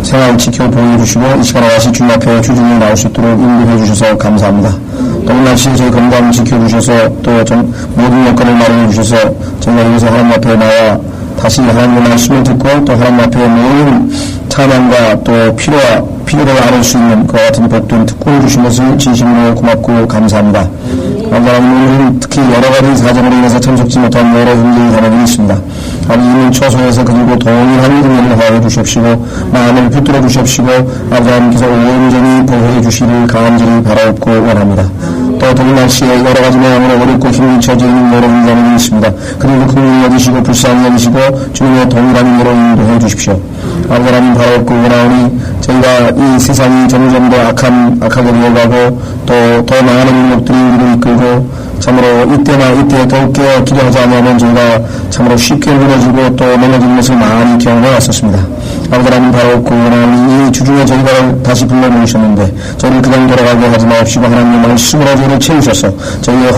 생활 지켜 보호해 주시고 이 시간에 다시 주님 앞에 주중에 나올 수 있도록 인도해 주셔서 감사합니다. 더운 날씨 저희 건강 지켜주셔서 또 모든 여건을 마련해 주셔서 저희가 여기서 하나님 앞에 나와 다시 하나님의 말씀을 듣고 또 하나님 앞에 모든 찬양과 또 필요를 알을 수 있는 그와 같은 복된 특권을 주신 것을 진심으로 고맙고 감사합니다. 오늘은 특히 여러 가지 사정으로 인해서 참석지 못한 여러 분들이 가만히 있습니다. 이민 초소에서 그리고 동일한 은혜를 허하여 주시옵시고 마음을 붙들어 주시옵시고 아버지 하나님께서 온전히 보호해 주시기를 간절히 바라옵고 원합니다. 또 더운 날씨에 여러 가지 모양으로 어렵고 힘이 처져 있는 여러 분들이 있습니다. 그리고 긍휼히 여기시고 불쌍히 여기시고 주님의 동일한 은혜로 인도해 주십시오. 아버지 하나님 바라옵고 원하오니 저희가 이 세상이 점점 더 악하게 되어가고 또 더 많은 민족들이 우리를 이끌고 참으로 이때나 이때 더욱 기도하지 않으면 저희가 참으로 쉽게 무너지고 또 넘어지는 것을 많이 경험해 왔었습니다. 아버지 하나님 바라옵고 원하오니 이 주중에 저희가 다시 불러놓으셨는데 저희를 그냥 돌아가게 하지 마옵시고 하나님의 말씀으로 저희를 채우셔서 저희의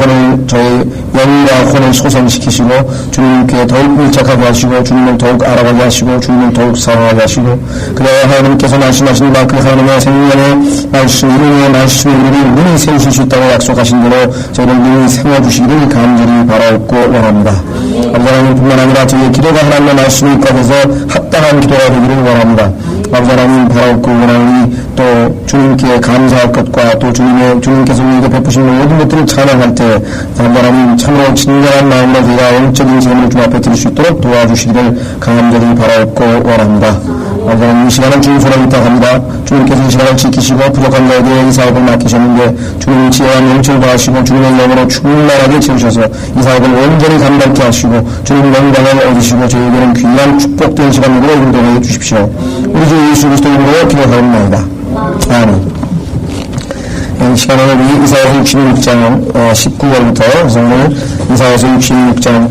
영과 혼을 소생시키시고 주님께 더욱 밀착하게 하시고 주님을 더욱 알아가게 하시고 주님을 더욱 사랑하게 하시고 그래야 하나님께서 말씀하신 바 그 하나님의 생명의 말씀 이름의 말씀에 우리를 능히 세우실 수 있다고 약속하신 대로 저희를 능히 세워주시기를 간절히 바라옵고 원합니다. 아버지 하나님뿐만 아니라 저희의 기도가 하나님의 말씀에 입각해서 합당한 기도가 되기를 원합니다. 아버지 하나님 바라옵고 원하오니 또 주님께 감사할 것과 또 주님께서 우리에게 베푸신 모든 것들을 찬양할 때 아버지 하나님 참으로 진정한 마음으로 저희가 영적인 재물을 주님 앞에 드릴 수 있도록 도와주시기를 간절히 바라옵고 원합니다. 아버지 하나님 이 시간은 주님 손에 부탁합니다. 주님께서 이 시간을 지키시고 부족한 자에게 이 사업을 맡기셨는데 주님 지혜와 명철 더하시고 주님의 영으로 충만하게 채우셔서 이 사업을 온전히 감당케 하시고 주님 영광을 얻으시고 저희에게는 귀한 축복된 시간으로 인도해 주십시오. 우리 주 예수 그리스도 이름으로 기도하옵나이다. 아멘. 이 시간에는 우리 이사야서 66장 19절부터 오늘 이사야서 66장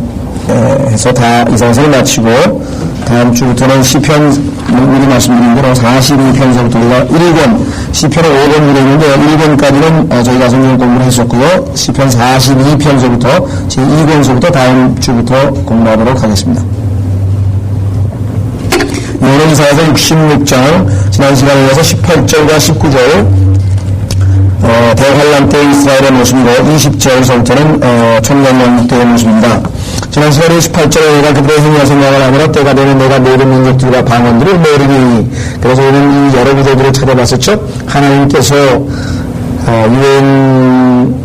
해서 다 이사야서를 마치고 다음 주부터는 시편 미리 말씀드린 대로 42편서부터 우리가 1권 시편은 5권 들어있는데 1권까지는 저희가 성경 공부를 했었고요. 시편 42편서부터 제2권서부터 다음 주부터 공부하도록 하겠습니다. 오늘 이사야서 66장 지난 시간에 이어서 18절과 19절 대환란 때 이스라엘의 모습이고 20절서부터는 천년왕국 때의 모습입니다. 지난 시간에 18절에 내가 그들의 행위와 생각을 하므로 때가 되면 내가 모든 민족들과 방언들을 모으리니 그래서 우리는 이 여러 구절들을 찾아봤었죠. 하나님께서 유엔을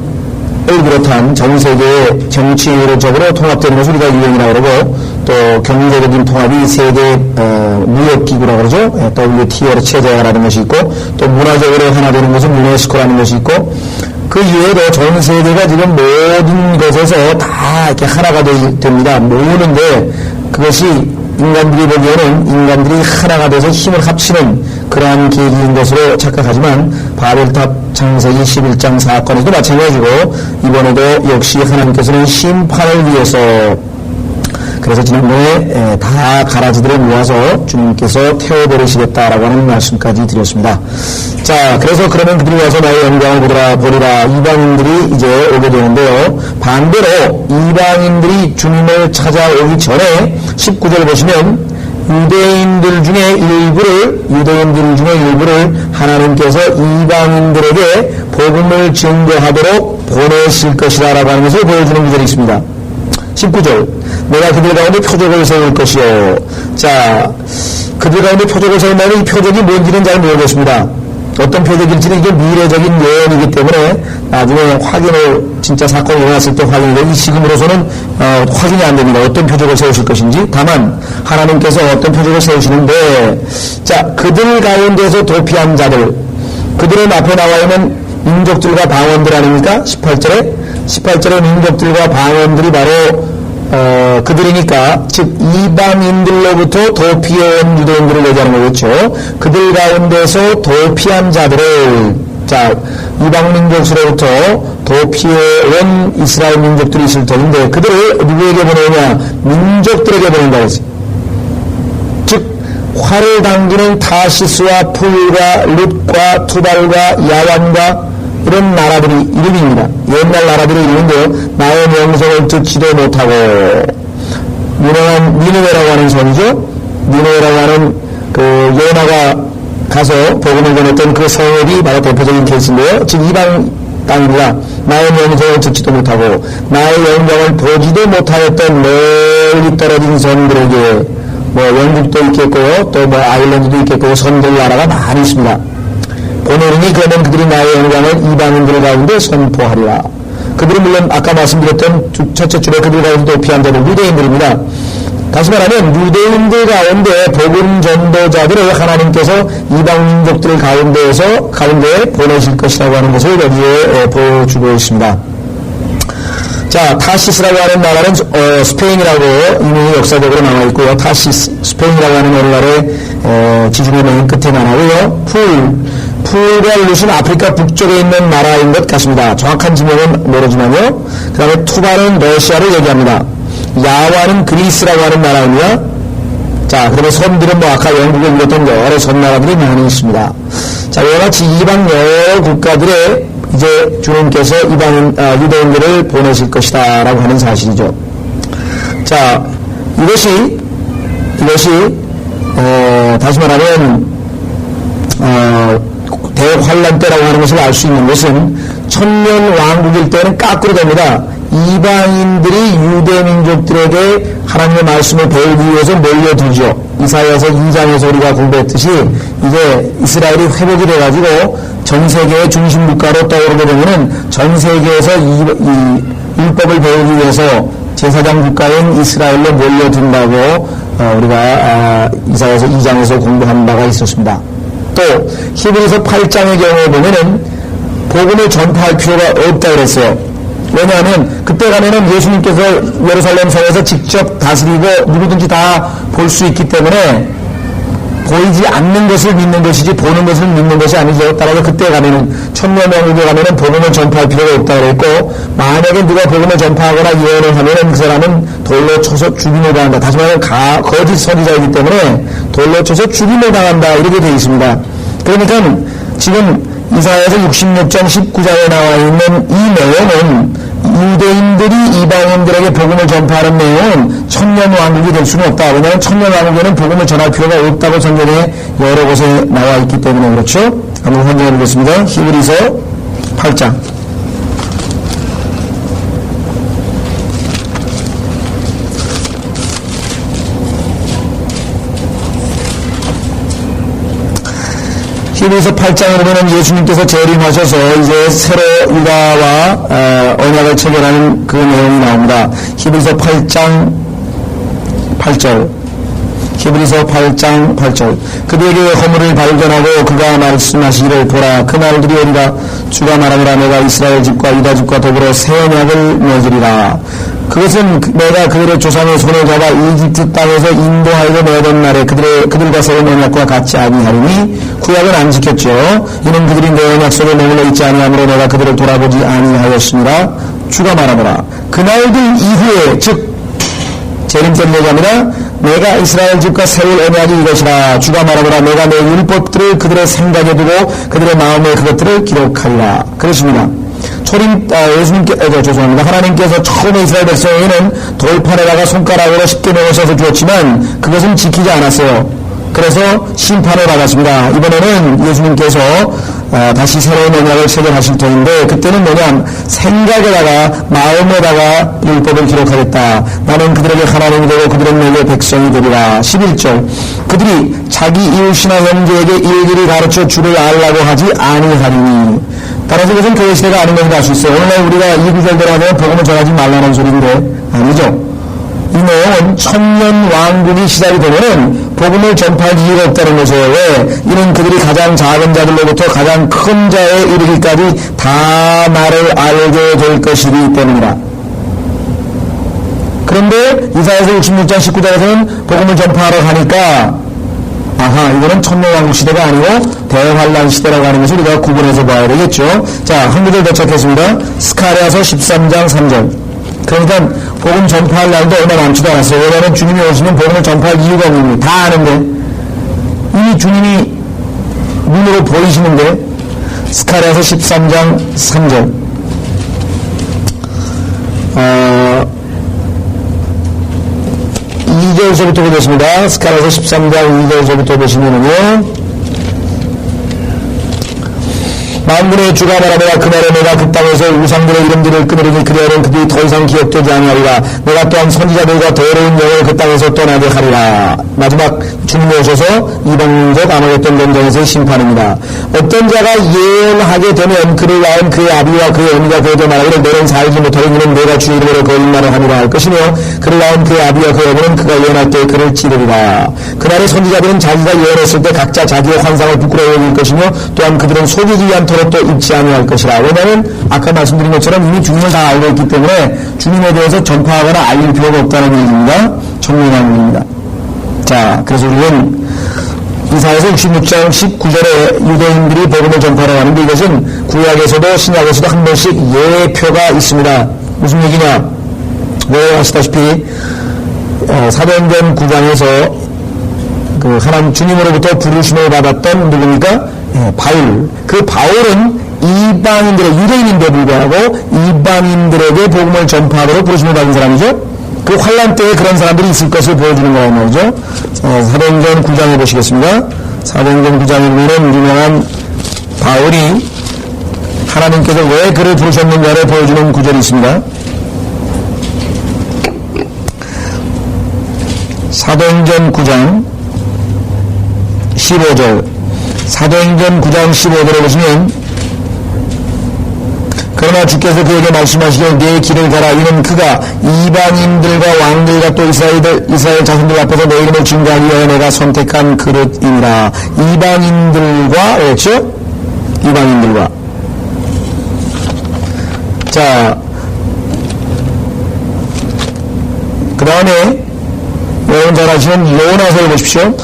비롯한 전 세계의 정치적으로 통합되는 것을 우리가 유엔이라고 그러고 또 경제적인 통합이 세계 무역기구라고 그러죠. WTO로 체제화라는 것이 있고 또 문화적으로 하나 되는 것은 유네스코라는 것이 있고 그 이외에도 전 세계가 지금 모든 것에서 다 이렇게 하나가 됩니다. 모으는데 그것이 인간들이 보기에는 인간들이 하나가 돼서 힘을 합치는 그러한 계기인 것으로 착각하지만 바벨탑 창세기 11장 사건에도 마찬가지고 이번에도 역시 하나님께서는 심판을 위해서 그래서 지난번에 다 가라지들을 모아서 주님께서 태워버리시겠다라고 하는 말씀까지 드렸습니다. 자, 그래서 그러면 그들이 와서 나의 영광을 보리라. 이방인들이 이제 오게 되는데요. 반대로 이방인들이 주님을 찾아오기 전에 19절 보시면 유대인들 중에 일부를 하나님께서 이방인들에게 복음을 증거하도록 보내실 것이다 라고 하는 것을 보여주는 구절이 있습니다. 19절 내가 그들 가운데 표적을 세울 것이요. 자, 그들 가운데 표적을 세운다면 이 표적이 뭔지는 잘 모르겠습니다. 어떤 표적일지는 이게 미래적인 예언이기 때문에 나중에 확인을 진짜 사건이 일어났을 때 확인이 되고 지금으로서는 확인이 안 됩니다. 어떤 표적을 세우실 것인지. 다만 하나님께서 어떤 표적을 세우시는데 자, 그들 가운데서 도피한 자들 그들의 앞에 나와 있는 민족들과 방언들 아닙니까? 18절에 민족들과 방언들이 바로 그들이니까 즉 이방인들로부터 도피해온 유대인들을 얘기하는 거겠죠. 그들 가운데서 도피한 자들을 자 이방 민족으로부터 도피해온 이스라엘 민족들이 있을 텐데 그들을 누구에게 보내느냐 민족들에게 보낸다 했어요. 즉 활을 당기는 타시스와 풀과 룻과 투발과 야완과 이런 나라들이 이름입니다. 옛날 나라들이 이름인데요. 나의 명성을 듣지도 못하고 유명한 니느웨라고 하는 성이죠. 니느웨라고 하는 그 요나가 가서 복음을 전했던 그 성읍이 바로 대표적인 케이스인데요. 즉 이방 땅입니다. 나의 영성을 듣지도 못하고 나의 영광을 보지도 못하였던 멀리 떨어진 섬들에게 뭐 영국도 있겠고요. 또 뭐 아일랜드도 있겠고 섬들 나라가 많이 있습니다. 보내리니 그러면 그들이 나의 영광을 이방인들 가운데 선포하리라. 그들은 물론 아까 말씀드렸던 첫째 줄에 그들 가운데 도피한 자들 유대인들입니다. 다시 말하면 유대인들 가운데 복음 전도자들을 하나님께서 이방 민족들 가운데에 보내실 것이라고 하는 것을 여기에 보여주고 있습니다. 자, 타시스라고 하는 나라는 스페인이라고 이미 역사적으로 나와 있고요. 타시스, 스페인이라고 하는 오늘날의 지중해 맨 끝에 나라고요. 풀과 룻은 아프리카 북쪽에 있는 나라인 것 같습니다. 정확한 지명은 모르지만요. 그 다음에 투바는 러시아를 얘기합니다. 야와는 그리스라고 하는 나라입니다. 자, 그러면 섬들은 뭐 아까 영국에 있던 여러 섬나라들이 많이 있습니다. 자, 이와 같이 이방 여러 국가들에 이제 주님께서 유대인들을 보내실 것이다 라고 하는 사실이죠. 자, 이것이 다시 말하면 대환란 때라고 하는 것을 알 수 있는 것은 천년 왕국일 때는 까꾸로 됩니다. 이방인들이 유대민족들에게 하나님의 말씀을 배우기 위해서 몰려들죠. 이사야서 2장에서 우리가 공부했듯이 이제 이스라엘이 회복이 돼가지고 전 세계의 중심 국가로 떠오르게 되면은 전 세계에서 이 율법을 배우기 위해서 제사장 국가인 이스라엘로 몰려든다고 우리가 이사야서 2장에서 공부한 바가 있었습니다. 또 히브리서 8장의 경우에 보면은 복음을 전파할 필요가 없다 그랬어요. 왜냐하면 그때 가면은 예수님께서 예루살렘 성에서 직접 다스리고 누구든지 다 볼 수 있기 때문에 보이지 않는 것을 믿는 것이지 보는 것을 믿는 것이 아니죠. 따라서 그때 가면은 천년왕국에 가면은 복음을 전파할 필요가 없다 그랬고, 만약에 누가 복음을 전파하거나 예언을 하면은 그 사람은 돌로 쳐서 죽임을 당한다. 다시 말하면 거짓 선지자이기 때문에 돌로 쳐서 죽임을 당한다 이렇게 되어 있습니다. 그러니까 지금 이사야서 66장 19장에 나와 있는 이 내용은 유대인들이 이방인들에게 복음을 전파하는 내용은 천년왕국이 될 수는 없다. 왜냐하면 천년왕국에는 복음을 전할 필요가 없다고 성경에 여러 곳에 나와 있기 때문에 그렇죠. 한번 확인해 보겠습니다. 히브리서 8장 히브리서 8장에 보면 예수님께서 재림하셔서 이제 새로 유다와 언약을 체결하는 그 내용이 나옵니다. 히브리서 8장 8절 히브리서 8장 8절 그들에게 허물을 발견하고 그가 말씀하시기를 보라 그 날들이 오리라 주가 말하노라 내가 이스라엘 집과 유다 집과 더불어 새 언약을 맺으리라. 그것은 내가 그들의 조상의 손을 잡아 이집트 땅에서 인도하여 내던 날에 그들과 세운 언약과 같이 아니하리니 구약은 안 지켰죠. 이는 그들이 내 언약 속에 머물러 있지 아니하므로 내가 그들을 돌아보지 아니하였습니다. 주가 말하노라 그 날들 이후에 즉 재림 때 얘기합니다. 내가 이스라엘 집과 세울 언약이 이것이라 주가 말하노라 내가 내 율법들을 그들의 생각에 두고 그들의 마음에 그것들을 기록하리라. 그렇습니다. 죄송합니다. 하나님께서 처음에 이스라엘 백성에게는 돌판에다가 손가락으로 십계명을 써서 주었지만 그것은 지키지 않았어요. 그래서 심판을 받았습니다. 이번에는 예수님께서 다시 새로운 언약을 체결하실 터인데 그때는 뭐냐 생각에다가 마음에다가 율법을 기록하겠다. 나는 그들에게 하나님이 되고 그들은 내게 백성이 되리라. 11절 그들이 자기 이웃이나 형제에게 일일이 가르쳐 주를 알라고 하지 아니하리니. 따라서 이것은 교회 시대가 아닌 것을 알 수 있어요. 오늘날 우리가 이 구절대로 하면 복음을 전하지 말라는 소리인데 아니죠. 이 내용은 천년 왕국이 시작이 되면은 복음을 전파할 이유가 없다는 것이에요. 왜? 이는 그들이 가장 작은 자들로부터 가장 큰 자에 이르기까지 다 나를 알게 될 것이기 때문이라. 그런데 이사야서 66장 19절에서는 복음을 전파하러 가니까 아하, 이거는 천년왕국 시대가 아니고 대환란 시대라고 하는 것을 우리가 구분해서 봐야 되겠죠. 자, 한 구절 더 찾겠습니다. 스가랴서 13장 3절. 그러니까 복음 전파할 날도 얼마 남지도 않았어요. 왜냐하면 주님이 오시면 복음을 전파할 이유가 없는 다 아는데 이미 주님이 눈으로 보이시는데 스가랴서 13장 3절 2절서부터 보겠습니다. 스가랴서 13장 2절서부터 보시면은요 만군의 주가 말하노라. 그날에 내가 그 땅에서 우상들의 이름들을 끊으리니 그리하면 그들이 더 이상 기억되지 아니하리라. 내가 또한 선지자들과 더러운 영을 그 땅에서 떠나게 하리라. 마지막 주님이 오셔서 이방인족 아말렉된 전쟁에서의 심판입니다. 어떤 자가 예언하게 되면 그를 낳은 그의 아비와 그의 어미가 그에게 말하기를 너는 살지 못하니 이는 내가 주의 이름으로 거짓말을 하리라 할 것이며 그를 낳은 그의 아비와 그의 어미는 그가 예언할 때 그를 찌르리라. 그날의 선지자들은 자기가 예언했을 때 각자 자기의 환상을 부끄러워 여길 것이며 또한 그들은 속이기 위한 토록도 입지 아니할 것이라. 왜냐하면 아까 말씀드린 것처럼 이미 주님을 다 알고 있기 때문에 주님에 대해서 전파하거나 알릴 필요가 없다는 얘기입니다. 정리한 얘기입니다. 자, 그래서 우리는 이사야서 66장 19절에 유대인들이 복음을 전파하러 가는데 이것은 구약에서도 신약에서도 한 번씩 예표가 있습니다. 무슨 얘기냐? 왜 아시다시피 사도행전 9장에서 그 하나님 주님으로부터 부르심을 받았던 누굽니까? 바울. 그 바울은 이방인들의 유대인인데 불구하고 이방인들에게 복음을 전파하도록 부르심을 받은 사람이죠. 그 환란 때에 그런 사람들이 있을 것을 보여주는 거란 말이죠. 사도행전 9장에 보시겠습니다. 사도행전 9장에 보면 유명한 바울이 하나님께서 왜 그를 부르셨는가를 보여주는 구절이 있습니다. 사도행전 9장 15절. 사도행전 9장 15절에 보시면 그러나 주께서 그에게 말씀하시기를 내 길을 가라. 이는 그가 이방인들과 왕들과 또 이스라엘 자손들 앞에서 내 이름을 증거하기 위하여 내가 선택한 그릇이니라. 이방인들과 그렇죠? 이방인들과. 자, 그 다음에 여러분 잘 아시는 요나서를 보십시오.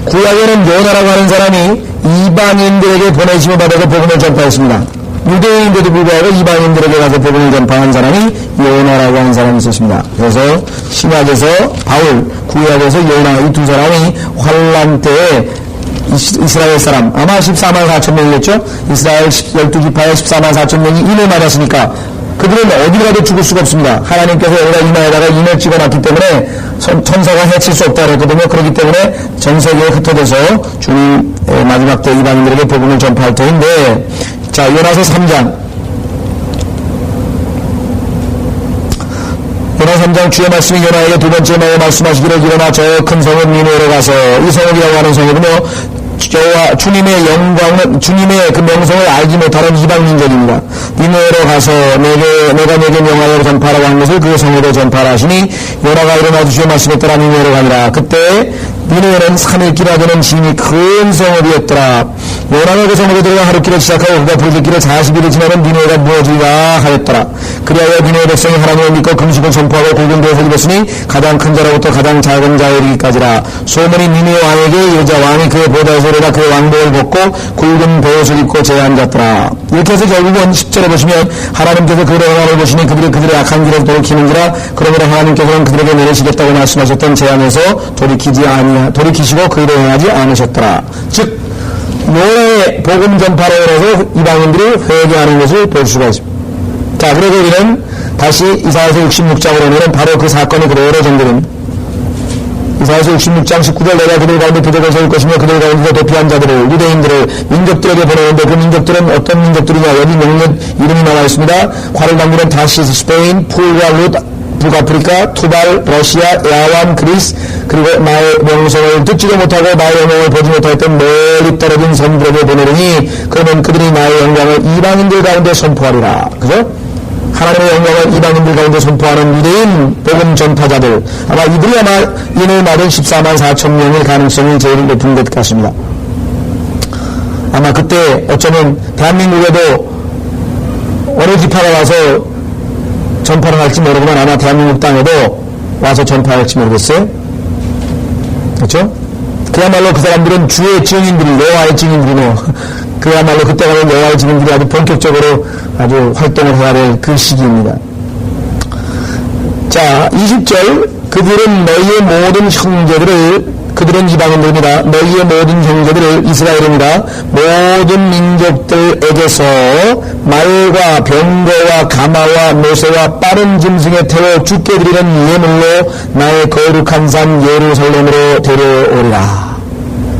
구약에는 요나라고 하는 사람이 이방인들에게 보내심을 받아서 복음을 전파했습니다. 유대인인데도 불구하고 이방인들에게 가서 복음을 전파한 사람이 요나라고 하는 사람이 있었습니다. 그래서 신약에서 바울, 구약에서 요나 이 두 사람이 환란 때에 이스라엘 사람 아마 14만 4천 명이겠죠? 이스라엘 12지파에 14만 4천 명이 인을 맞았으니까 그들은 어디 가도 죽을 수가 없습니다. 하나님께서 여기다 이마에다가 인을 찍어놨기 때문에 천사가 해칠 수 없다고 했거든요. 그렇기 때문에 전 세계에 흩어져서 주님 마지막 때 이방인들에게 복음을 전파할 터인데, 자, 요나서 3장. 요나 3장 주의 말씀이 요나에게 두 번째 말에 말씀하시기를 일어나 저 큰 성은 니느웨로 가서, 이 성읍이라고 하는 성이군요. 저와 주님의 영광은, 주님의 그 명성을 알지 못하는 이방민족입니다. 니느웨로 가서 내가 내게 명하여 전파하라고 한 것을 그 성에도 전파하라 하시니, 요나가 일어나 주의 말씀에 따라 니느웨로 가니라. 그때 니느웨는 3일길이라 되는 진이 큰 성읍이었더라. 요나가 그 성읍에 들어가 하루길을 시작하고 그가 부르짖기를 40일이 지나면 니느웨가 무너지리라 하였더라. 그리하여 니느웨 백성이 하나님을 믿고 금식을 선포하고 굵은 배옷을 입었으니 가장 큰 자로부터 가장 작은 자에 이르기까지라. 소문이 니느웨 왕에게 여자 왕이 그의 보좌에서 오르다 그의 왕복을 벗고 굵은 배옷을 입고 제에 앉았더라. 이렇게 해서 결국은 10절에 보시면 하나님께서 그들의 행함을 보시니 그들의 악한 길을 돌이키는지라. 그러므로 하나님께서는 그들에게 내리시겠다고 말씀하셨던 재앙에서 돌이키시고 그들을 행하지 않으셨더라. 즉 요나의 복음 전파로 인해서 이방인들이 회개하는 것을 볼 수가 있습니다. 자, 그래서 우리는 다시 이사야서 66장으로 오면 바로 그 사건이 그대로 전개됩니다. 이사야서 66장 19절 내가 그들 가운데 표적을 세울 것이며 그들 가운데 도피한 자들을 유대인들을 민족들에게 보내는데 그 민족들은 어떤 민족들이냐. 여기 몇몇 이름이 나와 있습니다. 화를 당기는 다시스, 스페인, 풀과 룻, 북아프리카, 투발, 러시아, 야완, 그리스, 그리고 나의 명성을 듣지도 못하고 나의 영광을 보지 못하였던 멀리 떨어진 선들에게 보내리니 그러면 그들이 나의 영광을 이방인들 가운데 선포하리라. 그죠? 하나님의 영광을 이방인들 가운데 선포하는 유대인 복음 전파자들, 아마 이들이 아마 인을 맞은 14만 4천 명일 가능성이 제일 높은 것 같습니다. 아마 그때 어쩌면 대한민국에도 어느 지파가 와서 전파를 할지 모르지만 아마 대한민국 땅에도 와서 전파할지 모르겠어요. 그렇죠? 그야말로 그 사람들은 주의 증인들이, 여호와의 증인들이며 그야말로 그때 가면 여호와의 증인들이 아주 본격적으로 아주 활동을 해야 될 그 시기입니다. 자, 20절 그들은 너희의 모든 형제들을, 그들은 이방인들입니다. 너희의 모든 형제들을, 이스라엘입니다. 모든 민족들에게서 말과 병거와 가마와 노새와 빠른 짐승에 태워 죽게 드리는 예물로 나의 거룩한 산 예루살렘으로 데려오리라.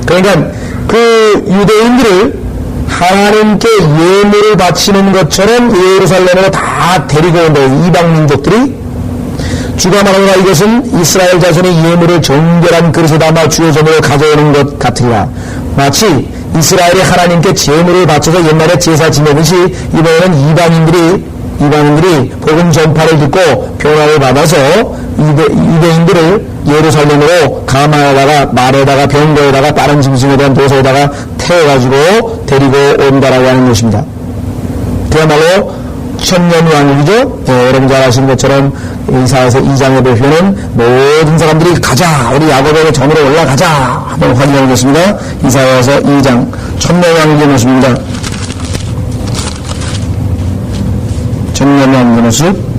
그러니까 그 유대인들을 하나님께 예물을 바치는 것처럼 예루살렘으로 다 데리고 온다. 이방 민족들이 주가 말하노라 이것은 이스라엘 자손의 예물을 정결한 그릇에 담아 주의 전으로 가져오는 것 같으리라. 마치 이스라엘이 하나님께 제물을 바쳐서 옛날에 제사 지내듯이 이번에는 이방인들이 복음 전파를 듣고 변화를 받아서 유대인들을 예루살렘으로 가마에다가 말에다가 병거에다가 다른 짐승에 대한 도서에다가 태워가지고 데리고 온다라고 하는 것입니다. 그야말로 천년왕국이죠. 여러분 잘 아시는 것처럼 이사야서 2장에 보시면은 모든 사람들이 가자 우리 야곱의 전으로 올라가자 한번 확인해 보겠습니다. 이사야서 2장 천년왕국의 모습입니다. 천년왕국의 모습.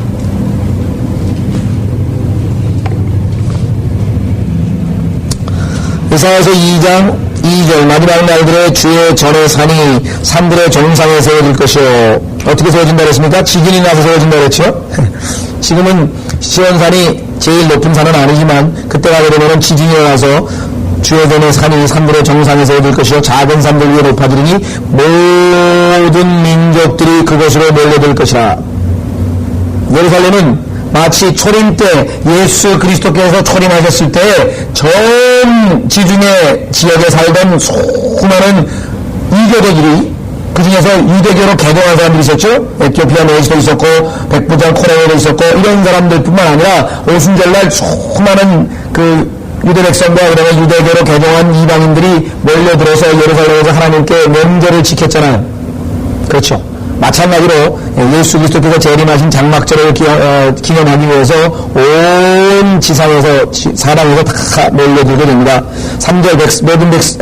이사야서 2장 2절 마지막 날들의 주의 전의 산이 산들의 정상에 세워질 것이요. 어떻게 세워진다 그랬습니까? 지진이 나서 세워진다 그랬죠? 지금은 시온산이 제일 높은 산은 아니지만 그때가 되면은 지진이 나서 주의 전의 산이 산들의 정상에 세워질 것이요. 작은 산들 위에 높아지리니 모든 민족들이 그것으로 몰려들 것이라. 예루살렘은 마치 초림 때 예수 그리스도께서 초림하셨을 때 전 지중해 지역에 살던 수많은 이교도들이 그 중에서 유대교로 개종한 사람들이 있었죠. 에티오피아 메이스도 있었고 백부장 코레오도 있었고 이런 사람들뿐만 아니라 오순절날 수많은 그 유대 백성과 그다음에 유대교로 개종한 이방인들이 몰려들어서 예루살렘에서 하나님께 명절을 지켰잖아요. 그렇죠. 마찬가지로 예수 그리스도께서 재림하신 장막절을 기념하기 위해서 온 지상에서 사방에서 다 몰려들게 됩니다. 3절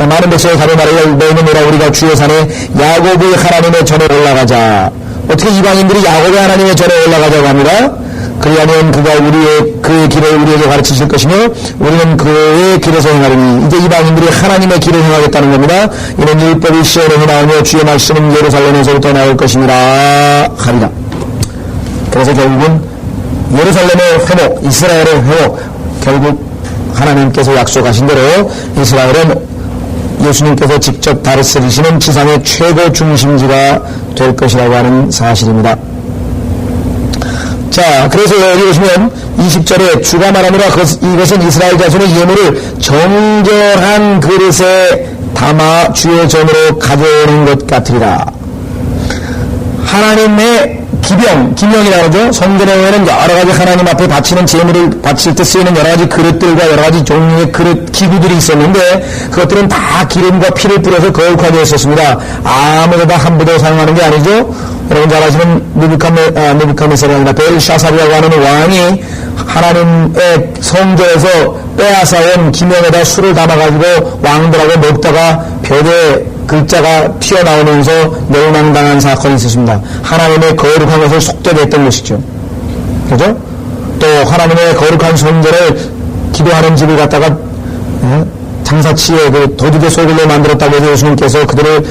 많은 백성의 가로 말하여 너희는 오라 우리가 주의 산에 야곱의 하나님의 전에 올라가자. 어떻게 이방인들이 야곱의 하나님의 전에 올라가자고 합니다. 그리하면 그가 그의 길을 우리에게 가르치실 것이며 우리는 그의 길에서 행하리니. 이제 이방인들이 하나님의 길을 행하겠다는 겁니다. 이는 율법이 시온에서 나오며 주의 말씀은 예루살렘에서부터 나올 것이니라 하리라. 그래서 결국은 예루살렘의 회복, 이스라엘의 회복, 결국 하나님께서 약속하신 대로 이스라엘은 예수님께서 직접 다스리시는 지상의 최고 중심지가 될 것이라고 하는 사실입니다. 자, 그래서 여기 보시면 20절에 주가 말하노라 이것은 이스라엘 자손의 예물을 정결한 그릇에 담아 주의 전으로 가져오는 것 같으리라. 하나님의 기명이라고 하죠. 성전에는 여러가지 하나님 앞에 바치는 제물을 바칠 때 쓰이는 여러가지 그릇들과 여러가지 종류의 그릇 기구들이 있었는데 그것들은 다 기름과 피를 뿌려서 거룩하게 했었습니다. 아무데나 함부로 사용하는 게 아니죠. 여러분 잘 아시는 느부갓네살이 아니라 벨샤살이라고 하는 왕이 하나님의 성전에서 빼앗아온 기명에다 술을 담아가지고 왕들하고 먹다가 벽에 글자가 튀어나오면서 멸망당한 사건이 있었습니다. 하나님의 거룩한 것을 속되게 것이죠. 그죠? 또 하나님의 거룩한 성전을 기도하는 집을 갖다가 장사치에 그 도둑의 소굴로 만들었다고 해서 예수님께서 그들을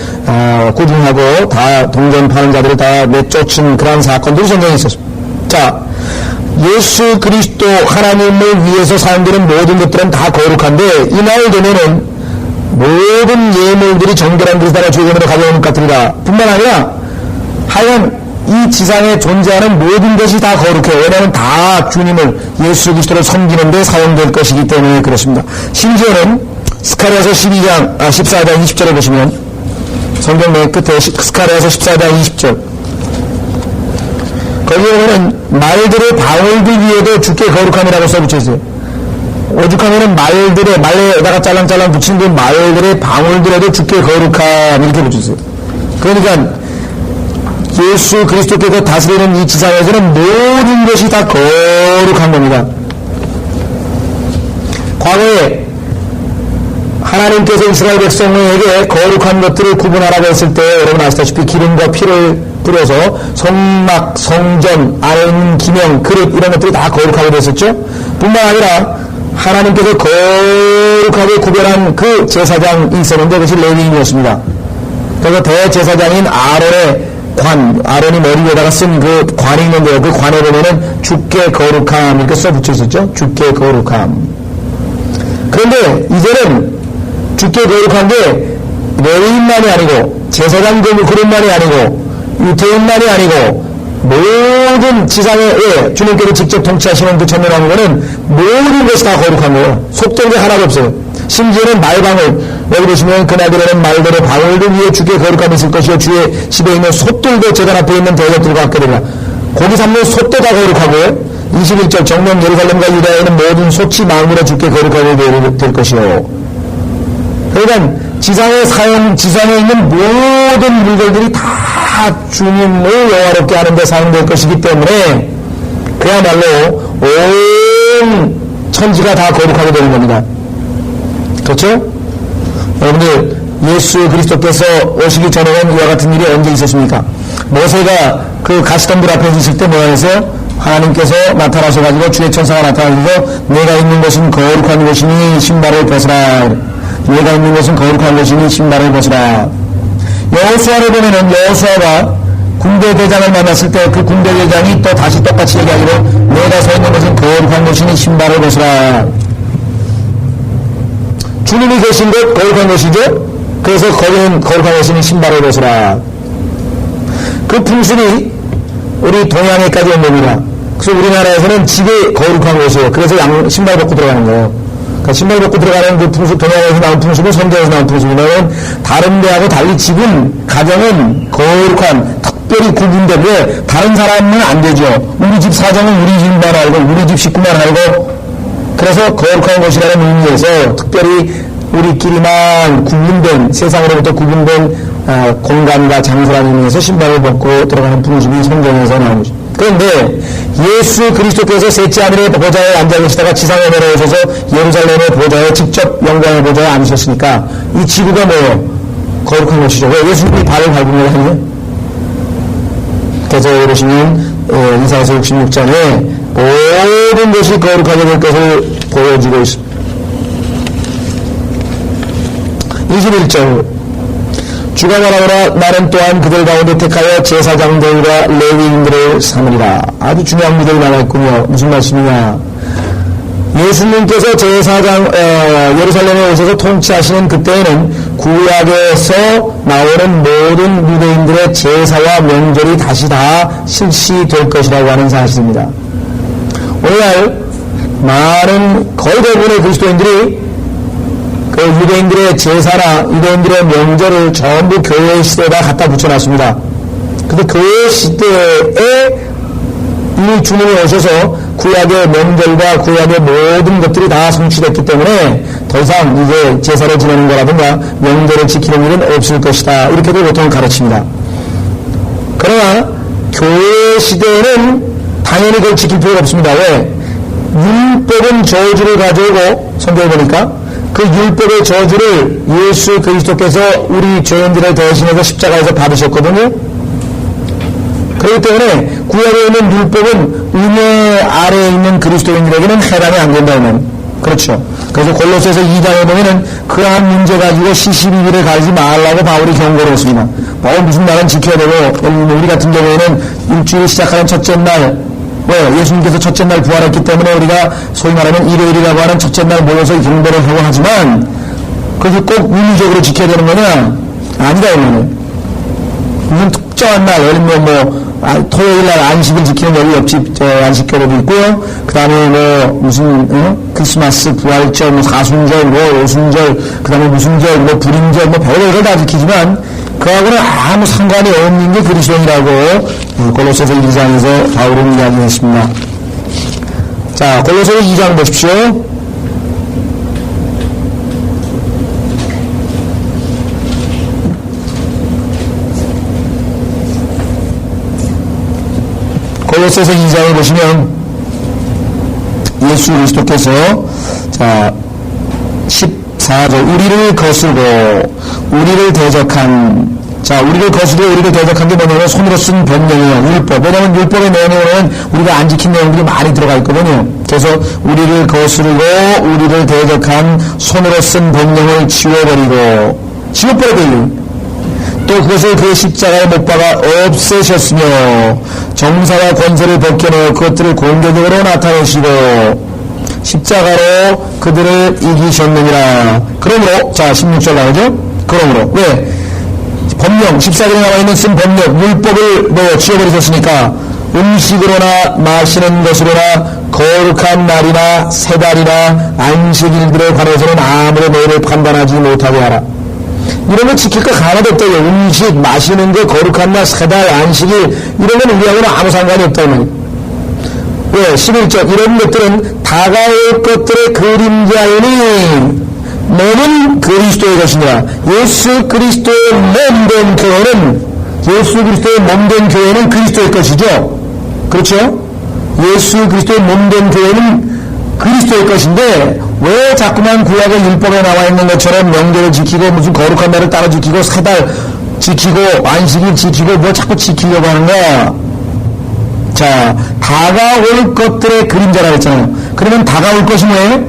구중하고 다 동전파는 자들을 다 내쫓은 그러한 사건들이 성경에 있었습니다. 자, 예수 그리스도 하나님을 위해서 사용되는 모든 것들은 다 거룩한데 이날 되면은 모든 예물들이 정결한 그릇에다가 주의 전으로 가져오는 것 같으리라. 뿐만 아니라 하여간 이 지상에 존재하는 모든 것이 다 거룩해요. 왜냐하면 다 주님을 예수 그리스도를 섬기는 데 사용될 것이기 때문에 그렇습니다. 심지어는 스가랴서 14장 20절에 보시면 성경 맨 끝에 스가랴서 14장 20절 거기에 보면 말들의 방울들 위에도 주께 거룩함이라고 써붙여있어요. 오죽하면은 말에다가 짤랑짤랑 붙인 그 말들의 방울들에도 주께 거룩함 이렇게 붙여있어요. 그러니까 예수 그리스도께서 다스리는 이 지상에서는 모든 것이 다 거룩한 겁니다. 과거에 하나님께서 이스라엘 백성에게 거룩한 것들을 구분하라고 했을 때 여러분 아시다시피 기름과 피를 뿌려서 성막, 성전, 안에 있는 기명, 그릇 이런 것들이 다 거룩하게 됐었죠. 뿐만 아니라 하나님께서 거룩하게 구별한 그 제사장이 있었는데 그것이 레위인이었습니다. 그래서 대제사장인 아론이 머리 위에다가 쓴 그 관이 있는데요. 그 관에 보면은 주께 거룩함 이렇게 써붙여 있었죠. 주께 거룩함. 그런데 이제는 주께 거룩한 게 레위인만이 아니고 제사장 그룹만이 아니고 유태인만이 아니고 모든 지상에 주님께서 직접 통치하시는 그 천년왕국은 모든 것이 다 거룩한 거예요. 속된 게 하나도 없어요. 심지어는 말방울, 여기 보시면 그날들에는 말들의 방울들 위에 주께 거룩함이 있을 것이요 주의 집에 있는 솥들도 제단 앞에 있는 대접들과 같게 되리라. 고기 삶는 솥도 다 거룩하고요. 21절 정령 예루살렘과 유다에 있는 모든 솥이 마음으로 주께 거룩하게 될 것이요. 그러니까 지상에 있는 모든 물건들이 다 주님을 영화롭게 하는데 사용될 것이기 때문에 그야말로 온 천지가 다 거룩하게 되는 겁니다. 그렇죠? 여러분들 예수 그리스도께서 오시기 전에는 이와 같은 일이 언제 있었습니까? 모세가 그 가시덤불 앞에 있을 때 뭐라 했어요? 하나님께서 나타나셔가지고 주의 천사가 나타나셔서 내가 있는 것은 거룩한 곳이니 신발을 벗으라. 내가 있는 것은 거룩한 곳이니 신발을 벗으라. 여호수아를 보면은 여호수아가 군대 대장을 만났을 때 그 군대 대장이 또 다시 똑같이 얘기하기로 내가 서 있는 것은 거룩한 곳이니 신발을 벗으라. 주님이 계신 곳 거룩한 곳이죠. 그래서 거기는 거룩한 곳이니 신발을 벗으라. 그 풍습이 우리 동양에까지 온 겁니다. 그래서 우리나라에서는 집이 거룩한 곳이에요. 그래서 신발 벗고 들어가는 거예요. 그러니까 신발 벗고 들어가는 그 풍습, 동양에서 나온 풍습은 성경에서 나온 풍습이면 다른 데하고 달리 집은, 가정은 거룩한, 특별히 구분되고 다른 사람은 안 되죠. 우리 집 사정은 우리 집만 알고 우리 집 식구만 알고 그래서 거룩한 곳이라는 의미에서 특별히 우리끼리만 구분된, 세상으로부터 구분된 공간과 장소라는 의미에서 신발을 벗고 들어가는 풍습이 성경에서 나온 것입니다. 그런데 예수 그리스도께서 셋째 하늘의 보좌에 앉아 계시다가 지상에 내려오셔서 예루살렘의 보좌에 직접 영광의 보좌에 앉으셨으니까 이 지구가 뭐예요? 거룩한 것이죠. 왜? 예수님이 발을 밟은 거 아니에요? 그래서 보시면 이사야서 66장에 모든 것이 거룩하게 될 것을 보여주고 있습니다. 21절 주가 말하노라 나는 또한 그들 가운데 택하여 제사장들과 레위인들을 삼으리라. 아주 중요한 구절이 나와있군요. 무슨 말씀이냐? 예수님께서 예루살렘에 오셔서 통치하시는 그때에는 구약에서 나오는 모든 유대인들의 제사와 명절이 다시 다 실시될 것이라고 하는 사실입니다. 오늘날 많은 거의 대부분의 그리스도인들이 그 유대인들의 제사나 유대인들의 명절을 전부 교회 시대에다 갖다 붙여놨습니다. 근데 교회 시대에 이 주님이 오셔서 구약의 명절과 구약의 모든 것들이 다 성취됐기 때문에 더 이상 이제 제사를 지내는 거라든가 명절을 지키는 일은 없을 것이다. 이렇게도 보통 가르칩니다. 그러나 교회 시대에는 당연히 그걸 지킬 필요가 없습니다. 왜? 율법은 저주를 가져오고 성경에 보니까 그 율법의 저주를 예수 그리스도께서 우리 죄인들을 대신해서 십자가에서 받으셨거든요. 그렇기 때문에 구약에 있는 율법은 은혜 아래에 있는 그리스도인들에게는 해당이 안 된다는. 그렇죠. 그래서 골로새서 2장에 보면은 그러한 문제 가지고 시시비비를 가지지 말라고 바울이 경고를 했습니다. 무슨 날은 지켜야 되고 우리 같은 경우에는 일주일 시작하는 첫째 날 예수님께서 첫째 날 부활했기 때문에 우리가 소위 말하면 일요일이라고 하는 첫째 날 모여서 경배를 하고 하지만 그것을 꼭 윤리적으로 지켜야 되는 거냐? 아니다 이거는. 무슨 특정한 날, 예를 들면 토요일 날 안식을 지키는 여기 옆집 안식교회도 있고요. 그 다음에 무슨 크리스마스, 부활절, 사순절, 오순절, 그 다음에 무슨 절, 불임절, 별걸 다 지키지만 그하고는 아무 상관이 없는 게 그리스도인이라고 골로새서 2장에서 바울은 이야기했습니다. 자, 골로새서 2장 보십시오. 골로새서 2장에 보시면 예수 그리스도께서 자 14절 우리를 거스르고 우리를 대적한 우리를 거스르고 우리를 대적한 게 뭐냐면 손으로 쓴 변명이에요. 율법. 왜냐하면 율법의 내용에는 우리가 안 지킨 내용들이 많이 들어가 있거든요. 그래서 우리를 거스르고 우리를 대적한 손으로 쓴 변명을 지워버려야 돼요. 또 그것을 그 십자가에 못 박아 없애셨으며 정사와 권세를 벗겨내어 그것들을 공개적으로 나타내시고 십자가로 그들을 이기셨느니라. 그러므로 16절 나오죠. 그러므로. 왜? 법령, 14절에 나와 있는 쓴 법령, 율법을 지워버리셨으니까 음식으로나 마시는 것으로나 거룩한 날이나 세 달이나 안식일들에 관해서는 아무런 예를 판단하지 못하게 하라. 이런 거 지킬 거 하나도 없다고요. 음식, 마시는 거, 거룩한 날, 세 달, 안식일, 이런 건 우리하고는 아무 상관이 없다고 말이에요. 왜? 11절, 이런 것들은 다가올 것들의 그림자이니 너는 그리스도의 것이니라. 예수 그리스도의 몸된 교회는, 예수 그리스도의 몸된 교회는 그리스도의 것이죠. 그렇죠? 예수 그리스도의 몸된 교회는 그리스도의 것인데 왜 자꾸만 구약의 율법에 나와 있는 것처럼 명절을 지키고 무슨 거룩한 날을 따라 지키고 세 달 지키고 안식일 지키고 뭐 자꾸 지키려고 하는가? 자, 다가올 것들의 그림자라고 했잖아요. 그러면 다가올 것이 뭐예요?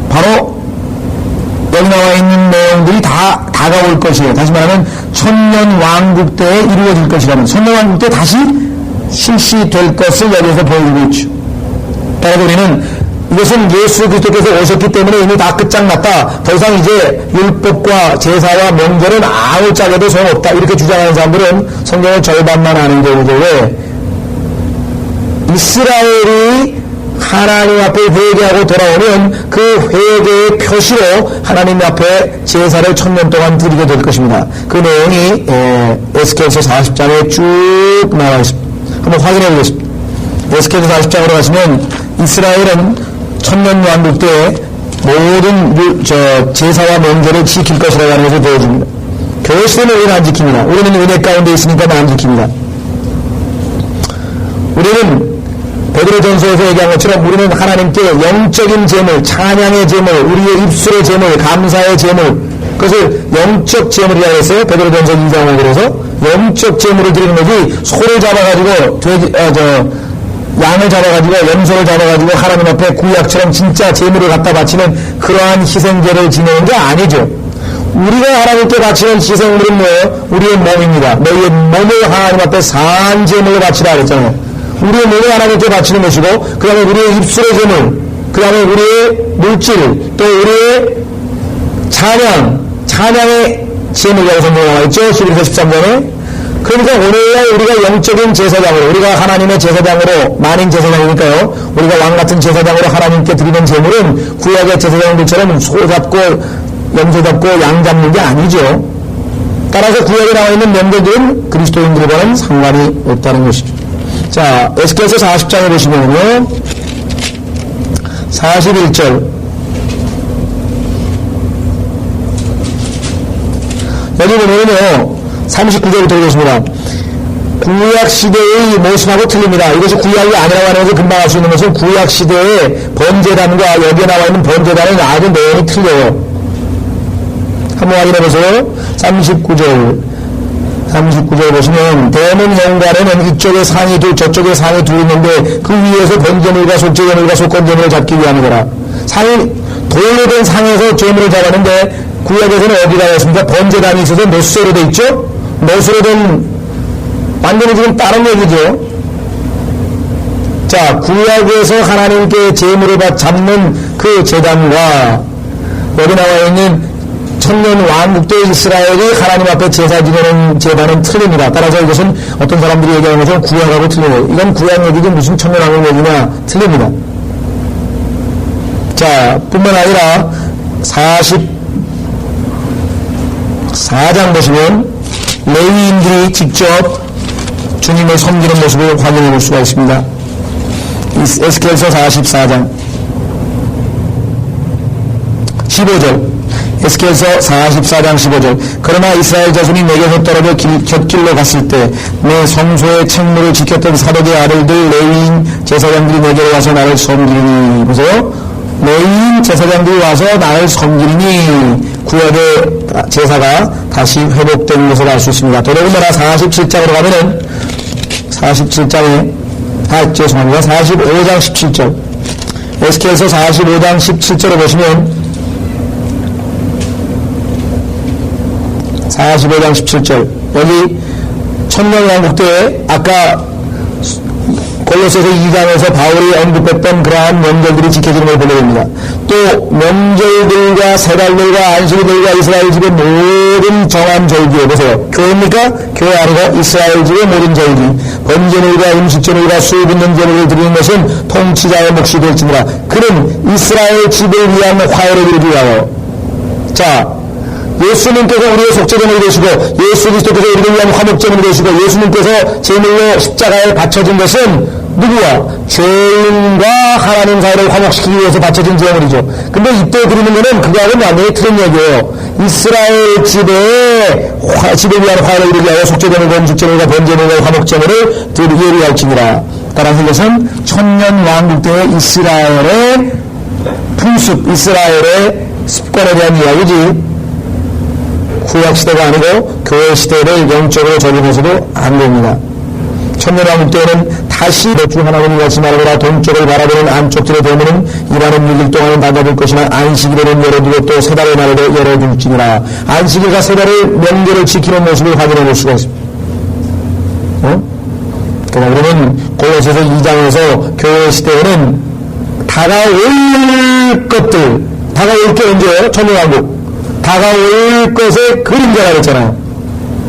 바로 여기 나와 있는 내용들이 다 다가올 것이에요. 다시 말하면 천년 왕국 때에 이루어질 것이라면 천년 왕국 때 다시 실시될 것을 여기서 보여주고 있죠. 따라서 우리는 이것은 예수 그리스도께서 오셨기 때문에 이미 다 끝장났다. 더 이상 이제 율법과 제사와 명절은 아무 짝에도 소용없다. 이렇게 주장하는 사람들은 성경의 절반만 아는 경우죠. 왜? 이스라엘이 하나님 앞에 회개하고 돌아오면 그 회개의 표시로 하나님 앞에 제사를 1000년 동안 드리게 될 것입니다. 그 내용이 에스겔서 40장에 쭉 나와 있습니다. 한번 확인해 보겠습니다. 에스겔서 40장으로 가시면 이스라엘은 1000년 왕국 때 모든 제사와 명절을 지킬 것이라고 하는 것을 보여줍니다. 교회 시대는 우리는 안 지킵니다. 우리는 은혜 가운데 있으니까 안 지킵니다. 우리는 베드로전서에서 얘기한 것처럼 우리는 하나님께 영적인 제물, 찬양의 제물, 우리의 입술의 제물, 감사의 제물, 그것을 영적 제물이라고 했어요. 베드로전서 2장 5절에서 영적 제물을 드리는 거지 소를 잡아가지고 양을 잡아가지고 염소를 잡아가지고 하나님 앞에 구약처럼 진짜 제물을 갖다 바치는 그러한 희생제를 지내는 게 아니죠. 우리가 하나님께 바치는 희생물은 뭐예요? 우리의 몸입니다. 너희의 몸을 하나님 앞에 산 제물로 바치라 그랬잖아요. 우리의 몸을 하나님께 바치는 것이고, 그 다음에 우리의 입술의 제물, 그 다음에 우리의 물질, 또 우리의 찬양의 제물이라고 성경에 나와 있죠. 11서 13장에. 그러니까 오늘날 우리가 영적인 제사장으로, 우리가 하나님의 제사장으로, 만인 제사장이니까요. 우리가 왕같은 제사장으로 하나님께 드리는 제물은 구약의 제사장들처럼 소 잡고, 염소 잡고, 양 잡는 게 아니죠. 따라서 구약에 나와 있는 명절들은 그리스도인들과는 상관이 없다는 것이죠. 자, 에스겔서 40장에 보시면요. 41절. 여기 보면요. 39절부터 보겠습니다. 구약시대의 모습하고 틀립니다. 이것이 구약이 아니라고 하는 것을 금방 알 수 있는 것은 구약시대의 번제단과 여기에 나와 있는 번제단은 아주 내용이 틀려요. 한번 확인해 보세요. 39절 보시면 대문 현관에는 이쪽에 상이 둘 저쪽에 상이 둘 있는데 그 위에서 번제물과 속죄제물과 속건제물을 잡기 위함이더라. 상이 돌로 된 상에서 제물을 잡았는데 구약에서는 어디가 있습니까? 번제단이 있어서 노수로 돼 있죠? 노수로 된 완전히 지금 다른 얘기죠. 자, 구약에서 하나님께 제물을 잡는 그 제단과 여기 나와 있는 천년 왕국대 이스라엘이 하나님 앞에 제사 지내는 제단은 틀립니다. 따라서 이것은 어떤 사람들이 얘기하는 것은 구약하고 틀려요. 이건 구약 얘기지 무슨 천년 왕국 얘기냐 틀립니다. 자, 뿐만 아니라 44장 보시면 레위인들이 직접 주님을 섬기는 모습을 확인해 볼 수가 있습니다. 에스겔서 44장 15절 에스겔서 44장 15절 그러나 이스라엘 자손이 내게서 떨어져 곁길로 갔을 때 내 성소의 책무를 지켰던 사독의 아들들 레위인 제사장들이 내게로 와서 나를 섬기리니 보세요. 레위인 제사장들이 와서 나를 섬기리니 구약의 제사가 다시 회복된 것을 알 수 있습니다. 더더군다나 47장으로 가면은 47장에 죄송합니다. 45장 17절 에스겔서 45장 17절을 보시면 45장 17절 여기 천년왕국 때 아까 골로새서 2장에서 바울이 언급했던 그러한 명절들이 지켜지는 걸 보게 됩니다. 또 명절들과 세달들과 안식일들과 이스라엘 집의 모든 정한 절기에 보세요. 교회입니까? 교회 아니고 이스라엘 집의 모든 절기, 번제물과 음식제물과 수 붓는 제물을 드리는 것은 통치자의 몫이 될지니라. 그는 이스라엘 집을 위한 화해를 이루기 위하여. 자, 예수님께서 우리의 속죄제물이 되시고 예수 그리스도께서 우리를 위한 화목제물이 되시고 예수님께서 제물로 십자가에 바쳐진 것은 누구와? 죄인과 하나님 사이를 화목시키기 위해서 바쳐진 제물이죠. 근데 이때 드리는 것은 그거하고는 완전히 틀린 얘기예요. 이스라엘 집에 위한 화해를 이루기 위하여 속죄제물과 음식제물과 번제물과 화목제물을 드리게 할지니라. 따라서 이것은 천년왕국 때의 이스라엘의 풍습, 이스라엘의 습관에 대한 이야기지 구약시대가 아니고 교회시대를 영적으로 적용해서도 안 됩니다. 천년왕국 때에는 다시 주 하나님이 말씀하노라 동쪽을 바라보는 안쪽들의 대문은 일하는 6일 동안은 닫아둘 것이나 안식일에는 열어두고 또 세 달의 날에도 열어둘지니라. 안식일과 세 달의 명절을 지키는 모습을 확인해 볼 수가 있습니다. 그러나 우리는 골로새서 2장에서 교회 시대에는 다가올 것들, 다가올 게 언제예요? 천년왕국. 다가올 것의 그림자가 그랬잖아요.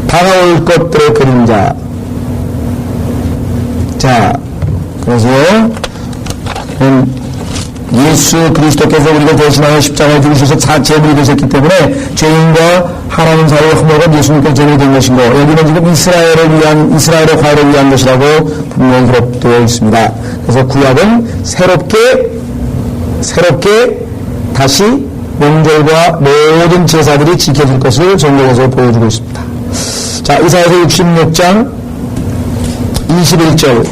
다가올 것들의 그림자. 자, 그래서 예수 그리스도께서 우리를 대신하여 십자가에 죽으셔서 제물이 되셨기 때문에 죄인과 하나님 사이의 화목은 예수님께서 제물이 된 것이고 여기는 지금 이스라엘의 화해를 위한 것이라고 분명히 기록되어 있습니다. 그래서 구약은 새롭게 다시 명절과 모든 제사들이 지켜질 것을 성경에서 보여주고 있습니다. 자, 이사야서 66장 21절.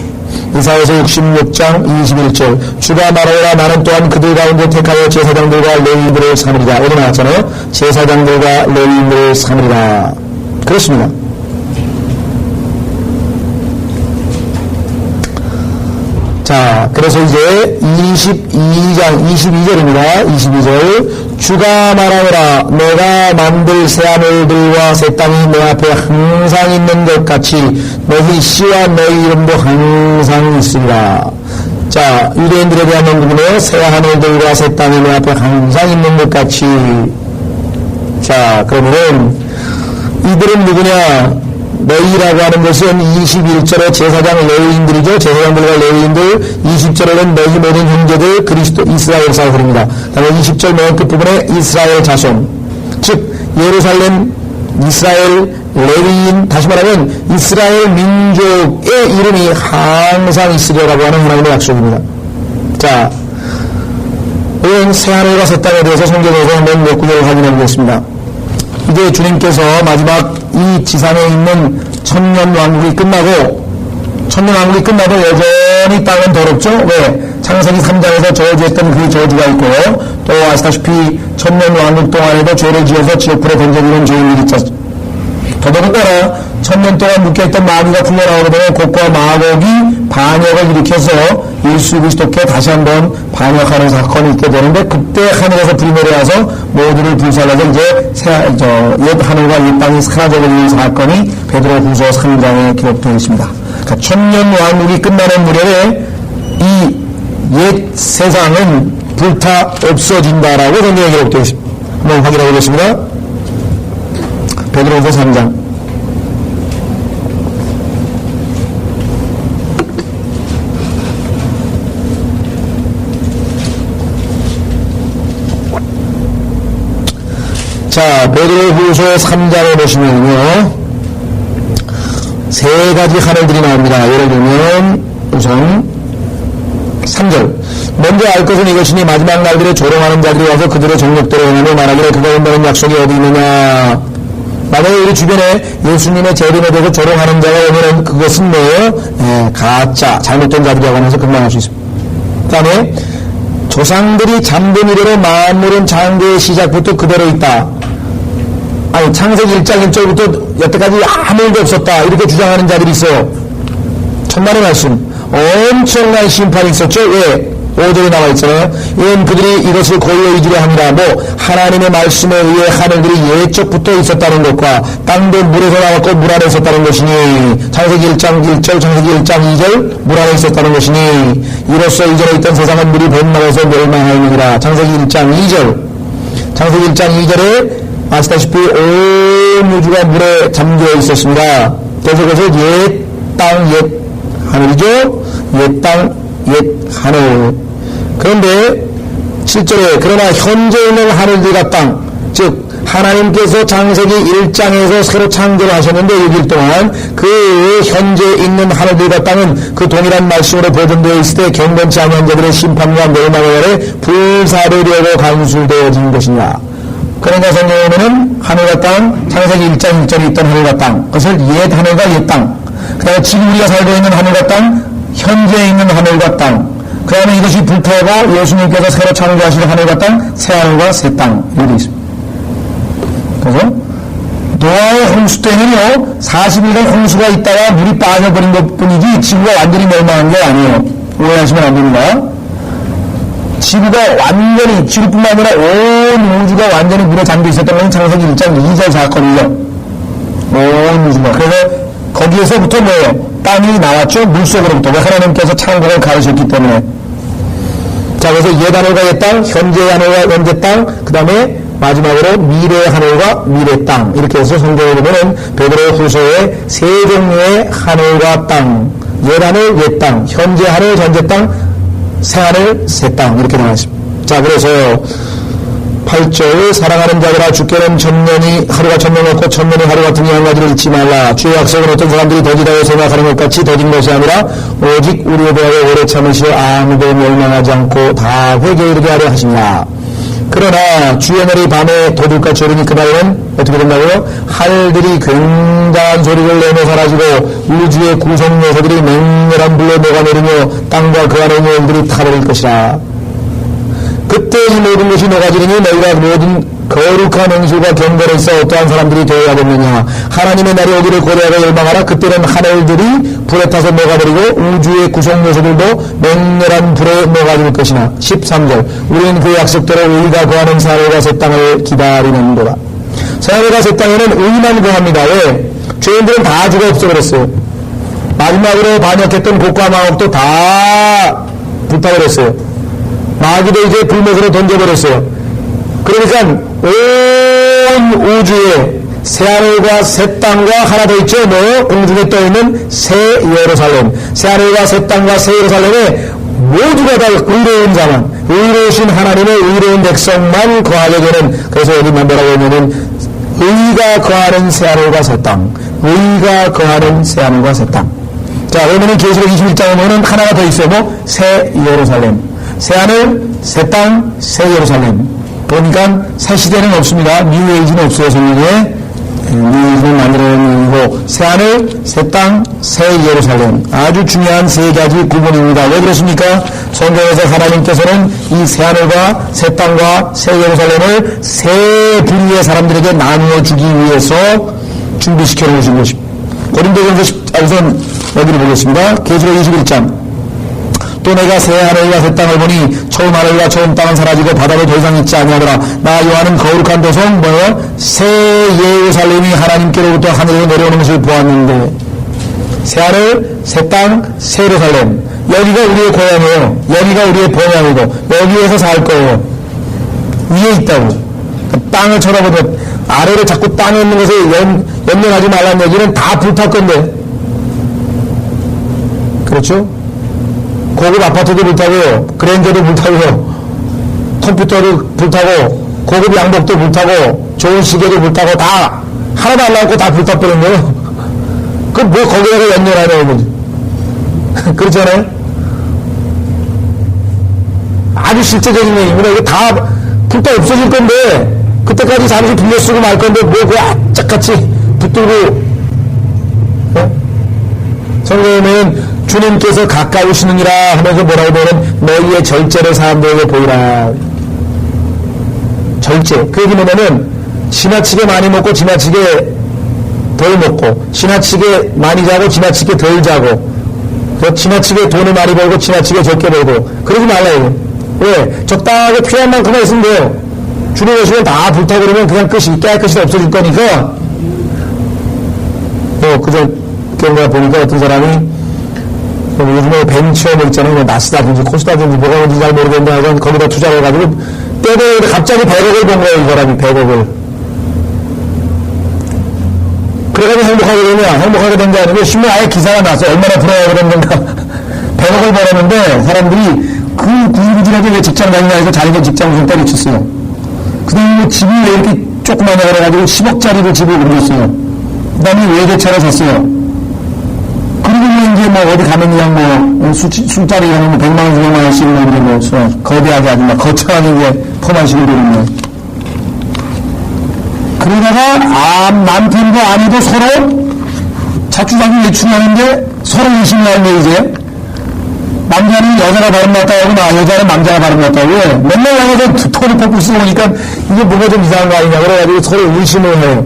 이사야서 66장 21절. 주가 말하오라 나는 또한 그들 가운데 택하여 제사장들과 레위인들을 삼으리라. 여기 나왔잖아요. 제사장들과 레위인들을 삼으리라. 그렇습니다. 자, 그래서 이제 22장 22절입니다. 22절. 주가 말하노라 내가 만들 새하늘들과 새 땅이 내 앞에 항상 있는 것 같이 너희 씨와 너희 이름도 항상 있으리라. 자, 유대인들에 대한 언급이네요. 새하늘들과 새 땅이 내 앞에 항상 있는 것 같이. 자, 그러면은 이들은 누구냐? 너희라고 하는 것은 21절에 제사장 레위인들이죠. 제사장들과 레위인들. 20절에는 너희 모든 형제들 그리스도 이스라엘 사람들입니다. 다음에 20절 맨 끝부분에 이스라엘 자손, 즉 예루살렘 이스라엘 레위인, 다시 말하면 이스라엘 민족의 이름이 항상 있으리라고 하는 하나님의 약속입니다. 자, 이런 새하늘과 새 땅에 대해서 성경에서 한번 몇 구절을 확인해 보겠습니다. 이제 주님께서 마지막 이 지상에 있는 천년왕국이 끝나도 여전히 땅은 더럽죠? 왜? 창세기 3장에서 저주했던 그 저주가 있고, 또 아시다시피 천년왕국 동안에도 죄를 지어서 지옥불에 던져지는 죄인들이 있죠. 더더군다나 천년 동안 묶여있던 마귀가 풀려나오게 되면 곡과 마곡이 반역을 일으켜서 예수 그리스도께 다시 한번 반역하는 사건이 있게 되는데, 그때 하늘에서 불이 내려와서 모두를 불살라서 이제 옛 하늘과 옛 땅이 사라져버리는 사건이 베드로후서 3장에 기록되어 있습니다. 그러니까 천년 왕국이 끝나는 무렵에 이 옛 세상은 불타 없어진다라고 성경에 기록되어 있습니다. 한번 확인해 보겠습니다. 베드로후서 3장. 자, 베드로후서 3장에 보시면요, 세 가지 하늘들이 나옵니다. 예를 들면 우선 3절. 먼저 알 것은 이것이니 마지막 날들에 조롱하는 자들이 와서 그들의 정욕대로 행하며 말하기를 그가 온다는 약속이 어디 있느냐. 만약에 우리 주변에 예수님의 재림에 대해서 조롱하는 자가 오면은 그것은 뭐예요? 가짜, 잘못된 자들이라고 하면서 금방할 수 있습니다. 그 다음에 조상들이 잠든 이래로 만물은 창조의 시작부터 그대로 있다. 아니, 창세기 1장 1절부터 여태까지 아무 일도 없었다, 이렇게 주장하는 자들이 있어요. 천만의 말씀. 엄청난 심판이 있었죠. 왜? 5절에 나와 있잖아요. 이는 그들이 이것을 고의로 잊으려 합니다. 하나님의 말씀에 의해 하늘들이 예적부터 있었다는 것과 땅도 물에서 나왔고 물 안에 있었다는 것이니, 창세기 1장 1절, 창세기 1장 2절, 물 안에 있었다는 것이니, 이로써 이전에 있던 세상은 물이 범람해서 멸망하였느니라. 창세기 1장 2절. 창세기 1장 2절에 아시다시피 온 우주가 물에 잠겨 있었습니다. 그래서 그것을 옛 땅, 옛 하늘이죠. 옛 땅, 옛 하늘. 그런데 7절에 그러나 현재 있는 하늘들과 땅, 즉 하나님께서 창세기 1장에서 새로 창조를 하셨는데 6일 동안 그 현재 있는 하늘들과 땅은 그 동일한 말씀으로 보존되어 있을 때 경건치 아니한 자들의 심판과 멸망의 날에 불사르려고 간수되어진 것이냐. 그러니까 성경에는 하늘과 땅, 창세기 1장 1절에 있던 하늘과 땅, 그것을 옛 하늘과 옛 땅, 그 다음에 지금 우리가 살고 있는 하늘과 땅, 현재 있는 하늘과 땅, 그 다음에 이것이 불태고 예수님께서 새로 창조하신 하늘과 땅, 새 하늘과 새 땅, 이렇게 되어 있습니다. 그래서 노아의 홍수 때는요 40일간 홍수가 있다가 물이 빠져버린 것 뿐이지 지구가 완전히 멸망한 게 아니에요. 오해하시면 안 됩니다. 지구가 완전히, 지구뿐만 아니라 온 우주가 완전히 물에 잠겨 있었던 것은 창세기 1장 2절 사건이죠. 온 우주가. 그래서 거기에서부터 뭐예요? 땅이 나왔죠. 물속으로부터. 왜? 하나님께서 창조를 가르쳤기 때문에. 자, 그래서 옛 하늘과 옛 땅, 현재 하늘과 현재 땅, 그 다음에 마지막으로 미래의 하늘과 미래 땅, 이렇게 해서 성경에 보면 베드로 후서에 세 종류의 하늘과 땅, 옛 하늘, 옛 땅, 현재 하늘, 현재 땅, 새 하늘, 새 땅, 이렇게 나와 있습니다. 자, 그래서 8절 사랑하는 자들아 주께는 천년이 하루가 천년 없고 천년이 하루 같은 이 한 가지를 잊지 말라. 주의 약속은 어떤 사람들이 더디다고 생각하는 것 같이 더딘 것이 아니라 오직 우리에 대하여 오래 참으시어 아무도 멸망하지 않고 다 회개에 이르게 하려 하시냐. 그러나 주의 날이 밤에 도둑같이 오르니 그날에는 어떻게 된다고요? 하늘들이 굉장한 소리를 내며 사라지고 우주의 구성 요소들이 맹렬한 불로 녹아내리며 땅과 그 안에 있는 일들이 타버릴 것이라. 그때 이 모든 것이 녹아지리니 너희가 모든 거룩한 행실과 경건에 있어 어떠한 사람들이 되어야겠느냐. 하나님의 날이 오기를 고대하고 열망하라. 그때는 하늘들이 불에 타서 녹아버리고 우주의 구성 요소들도 맹렬한 불에 녹아질 것이나. 13절 우리는 그 약속대로 의가 거하는 새 하늘과 새 땅을 기다리는도다. 새 하늘과 새 땅에는 의만 거합니다. 왜? 죄인들은 다 죽어 없어버렸어요. 마지막으로 반역했던 곡과 마옥도 다 불타버렸어요. 마귀도 이제 불못으로 던져버렸어요. 그러니까 온 우주에 새 하늘과 새 땅과 하나 더 있죠. 공중에 떠있는 새 예루살렘. 새 하늘과 새 땅과 새 예루살렘에 모두가 다 의로운 자만, 의로우신 하나님의 의로운 백성만 거하게 되는. 그래서 여기만 뭐라고 하냐면 의가 거하는 새 하늘과 새 땅, 의가 거하는 새 하늘과 새 땅. 자, 그러면 계시록 21장에 보면 하나가 더 있어요. 새 예루살렘. 새 하늘, 새 땅, 새 예루살렘. 그러니까 새 시대는 없습니다. 뉴에이지는 없어요, 성경에. 뉴에이지는 만들어낸 이유고 새 하늘, 새 땅, 새 예루살렘. 아주 중요한 세 가지 구분입니다. 왜 그렇습니까? 성경에서 하나님께서는 이 새 하늘과 새 땅과 새 예루살렘을 세 부류의 사람들에게 나누어 주기 위해서 준비시켜 놓으신 것입니다. 고린도전서 우선 여기를 보겠습니다. 계시록 21장. 또 내가 새 하늘과 새 땅을 보니 처음 하늘과 처음 땅은 사라지고 바다도 더 이상 있지 아니하더라. 나 요한은 거룩한 도성 새 예루살렘이 하나님께로부터 하늘에 내려오는 것을 보았는데, 새 하늘, 새 땅, 새 예루살렘. 여기가 우리의 고향이에요. 여기가 우리의 본향이고 여기에서 살 거예요. 위에 있다고. 땅을 쳐다보면 아래를 자꾸 땅에 있는 것에 연연하지 말라는 얘기는 다 불탈 건데, 그렇죠? 고급 아파트도 불타고 그랜저도 불타고 컴퓨터도 불타고 고급 양복도 불타고 좋은 시계도 불타고 다 하나도 안 남고 다 불타버린 거예요. 그럼 뭐 거기다가 연연하냐고 거지. 그렇잖아요? 아주 실제적인 얘기입니다. 이게 다 불타 없어질 건데 그때까지 잠시 빌려 쓰고 말 건데 뭐 그 악착같이 붙들고. 성경에는 주님께서 가까우시느니라 하면서 뭐라고 보면 너희의 절제를 사람들에게 보이라. 절제. 그 얘기 뭐냐면 지나치게 많이 먹고 지나치게 덜 먹고 지나치게 많이 자고 지나치게 덜 자고 지나치게 돈을 많이 벌고 지나치게 적게 벌고 그러지 말라요. 왜? 적당하게 필요한 만큼만 있으면 돼요. 주로 오시면 다 불타버리면 그냥 끝이 깨끗이 없어질 거니까. 그저 보니까 어떤 사람이 요즘에 벤처 있잖아요. 나스닥인지 코스닥인지 뭐가 뭔지 잘 모르겠는데 하여간 거기다 투자를 해가지고 때에 갑자기 100억을 번 거예요. 이 사람이 100억을. 그래가지고 행복하게 되냐? 행복하게 된 게 아니고 신문 아예 기사가 났어요. 얼마나 부러워야 그런 건가. 100억을 벌었는데 사람들이 그 구구들에게 왜 직장 다니냐 해서 자기가 직장을 좀 때려쳤어요. 그 다음에 집이 왜 이렇게 조그마냐 그래가지고 10억짜리를 집을 옮겼어요. 그 다음에 외제차를 샀어요. 그리고 이제 뭐 어디 가면 그냥 뭐 술자리 가면 뭐 100만원, 200만원씩 뭐 거대하게 아주 막 거창하게 이제 퍼마시고 그러는 그러다가 남편과 아내도 서로 자주자주 외출하는데 서로 의심하는데 이제 남자는 여자가 발음 났다고 하고 여자는 남자가 발음 났다고 해. 맨날 나가서 톤을 뽑고 쓰고니까 이게 뭐가 좀 이상한 거 아니냐 그래가지고 서로 의심을 해요.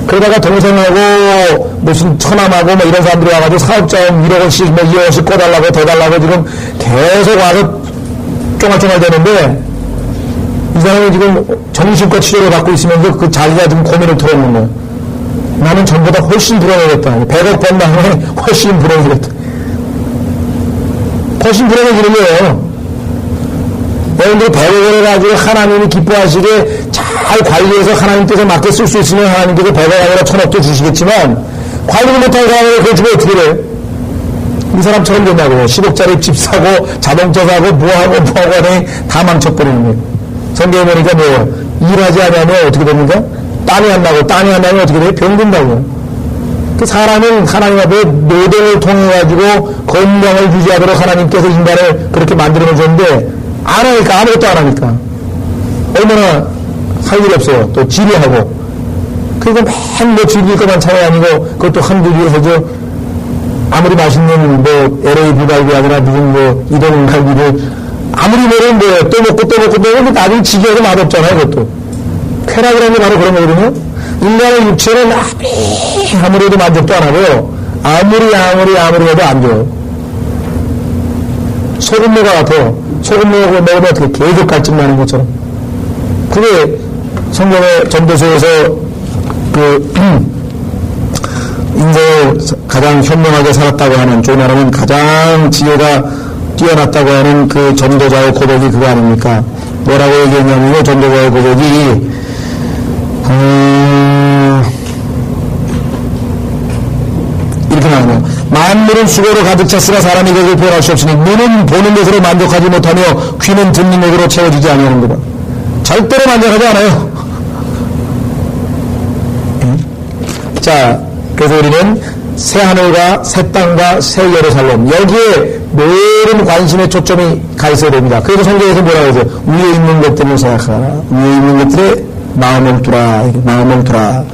그러다가 동생하고 무슨 처남하고 뭐 이런 사람들이 와가지고 사업자원 1억원씩 뭐 2억원씩 꿔달라고 더 달라고 지금 계속 와서 쫑알쫑알 되는데 이 사람이 지금 정신과 치료를 받고 있으면서 그 자기가 지금 고민을 털어놓는 거예요. 나는 전보다 훨씬 불안해졌다. 100억 번 다음에 훨씬 불안해졌다. 훨씬 불안해지는 거예요. 여러분들 100억을 가지고 하나님이 기뻐하시게 잘 관리해서 하나님께서 맞게 쓸 수 있으면 하나님께서 100억 아니라 1000억도 주시겠지만 관리를 못하는 사람은 그 집에 어떻게 돼? 이 사람처럼 된다고요. 10억짜리 집 사고 자동차 사고 뭐하고 하니 다 망쳐버리는 거예요. 성경에 보니까 뭐예요? 일하지 않으면 어떻게 됩니까? 땀이 안 나고 땀이 안 나면 어떻게 돼요? 병든다고요. 그 사람은 하나님 앞에 노동을 통해가지고 건강을 유지하도록 하나님께서 인간을 그렇게 만들어 놓으셨는데 안 하니까 아무것도 안 하니까 얼마나 할 일이 없어요. 또 지루하고 그러니까 맨뭐 즐길 것만 차이 아니고 그것도 한두 개에서 저 아무리 맛있는 뭐 LA 불갈비 아니라 무슨 뭐 이동 갈비를 아무리 먹으면 뭐예요. 또 먹고 또 먹고 또 먹고 나중에 지겨워서 맛없잖아요. 그것도 쾌락이라는 게 바로 그런 거거든요. 인간의 육체는 아무리 해도 만족도 안 하고 아무리 해도 안 돼요. 소금무가 같아. 소금무 먹으면 어떻게 계속 갈증 나는 것처럼. 그게 성경의 전도서에서 인생을 가장 현명하게 살았다고 하는 조나라는 가장 지혜가 뛰어났다고 하는 그 전도자의 고백이 그거 아닙니까? 뭐라고 얘기했냐면요. 전도자의 고백이 이렇게 나오네요. 만물은 수고로 가득 찼으나 사람이 그것을 표현할 수 없으니 눈은 보는 것으로 만족하지 못하며 귀는 듣는 것으로 채워지지 아니하는구나. 절대로 만족하지 않아요. 자, 그래서 우리는 새 하늘과 새 땅과 새 예루살렘 여기에 모든 관심의 초점이 가 있어야 됩니다. 그래서 성경에서 뭐라고 하죠? 위에 있는 것들을 생각하라. 위에 있는 것들에 마음을 두라.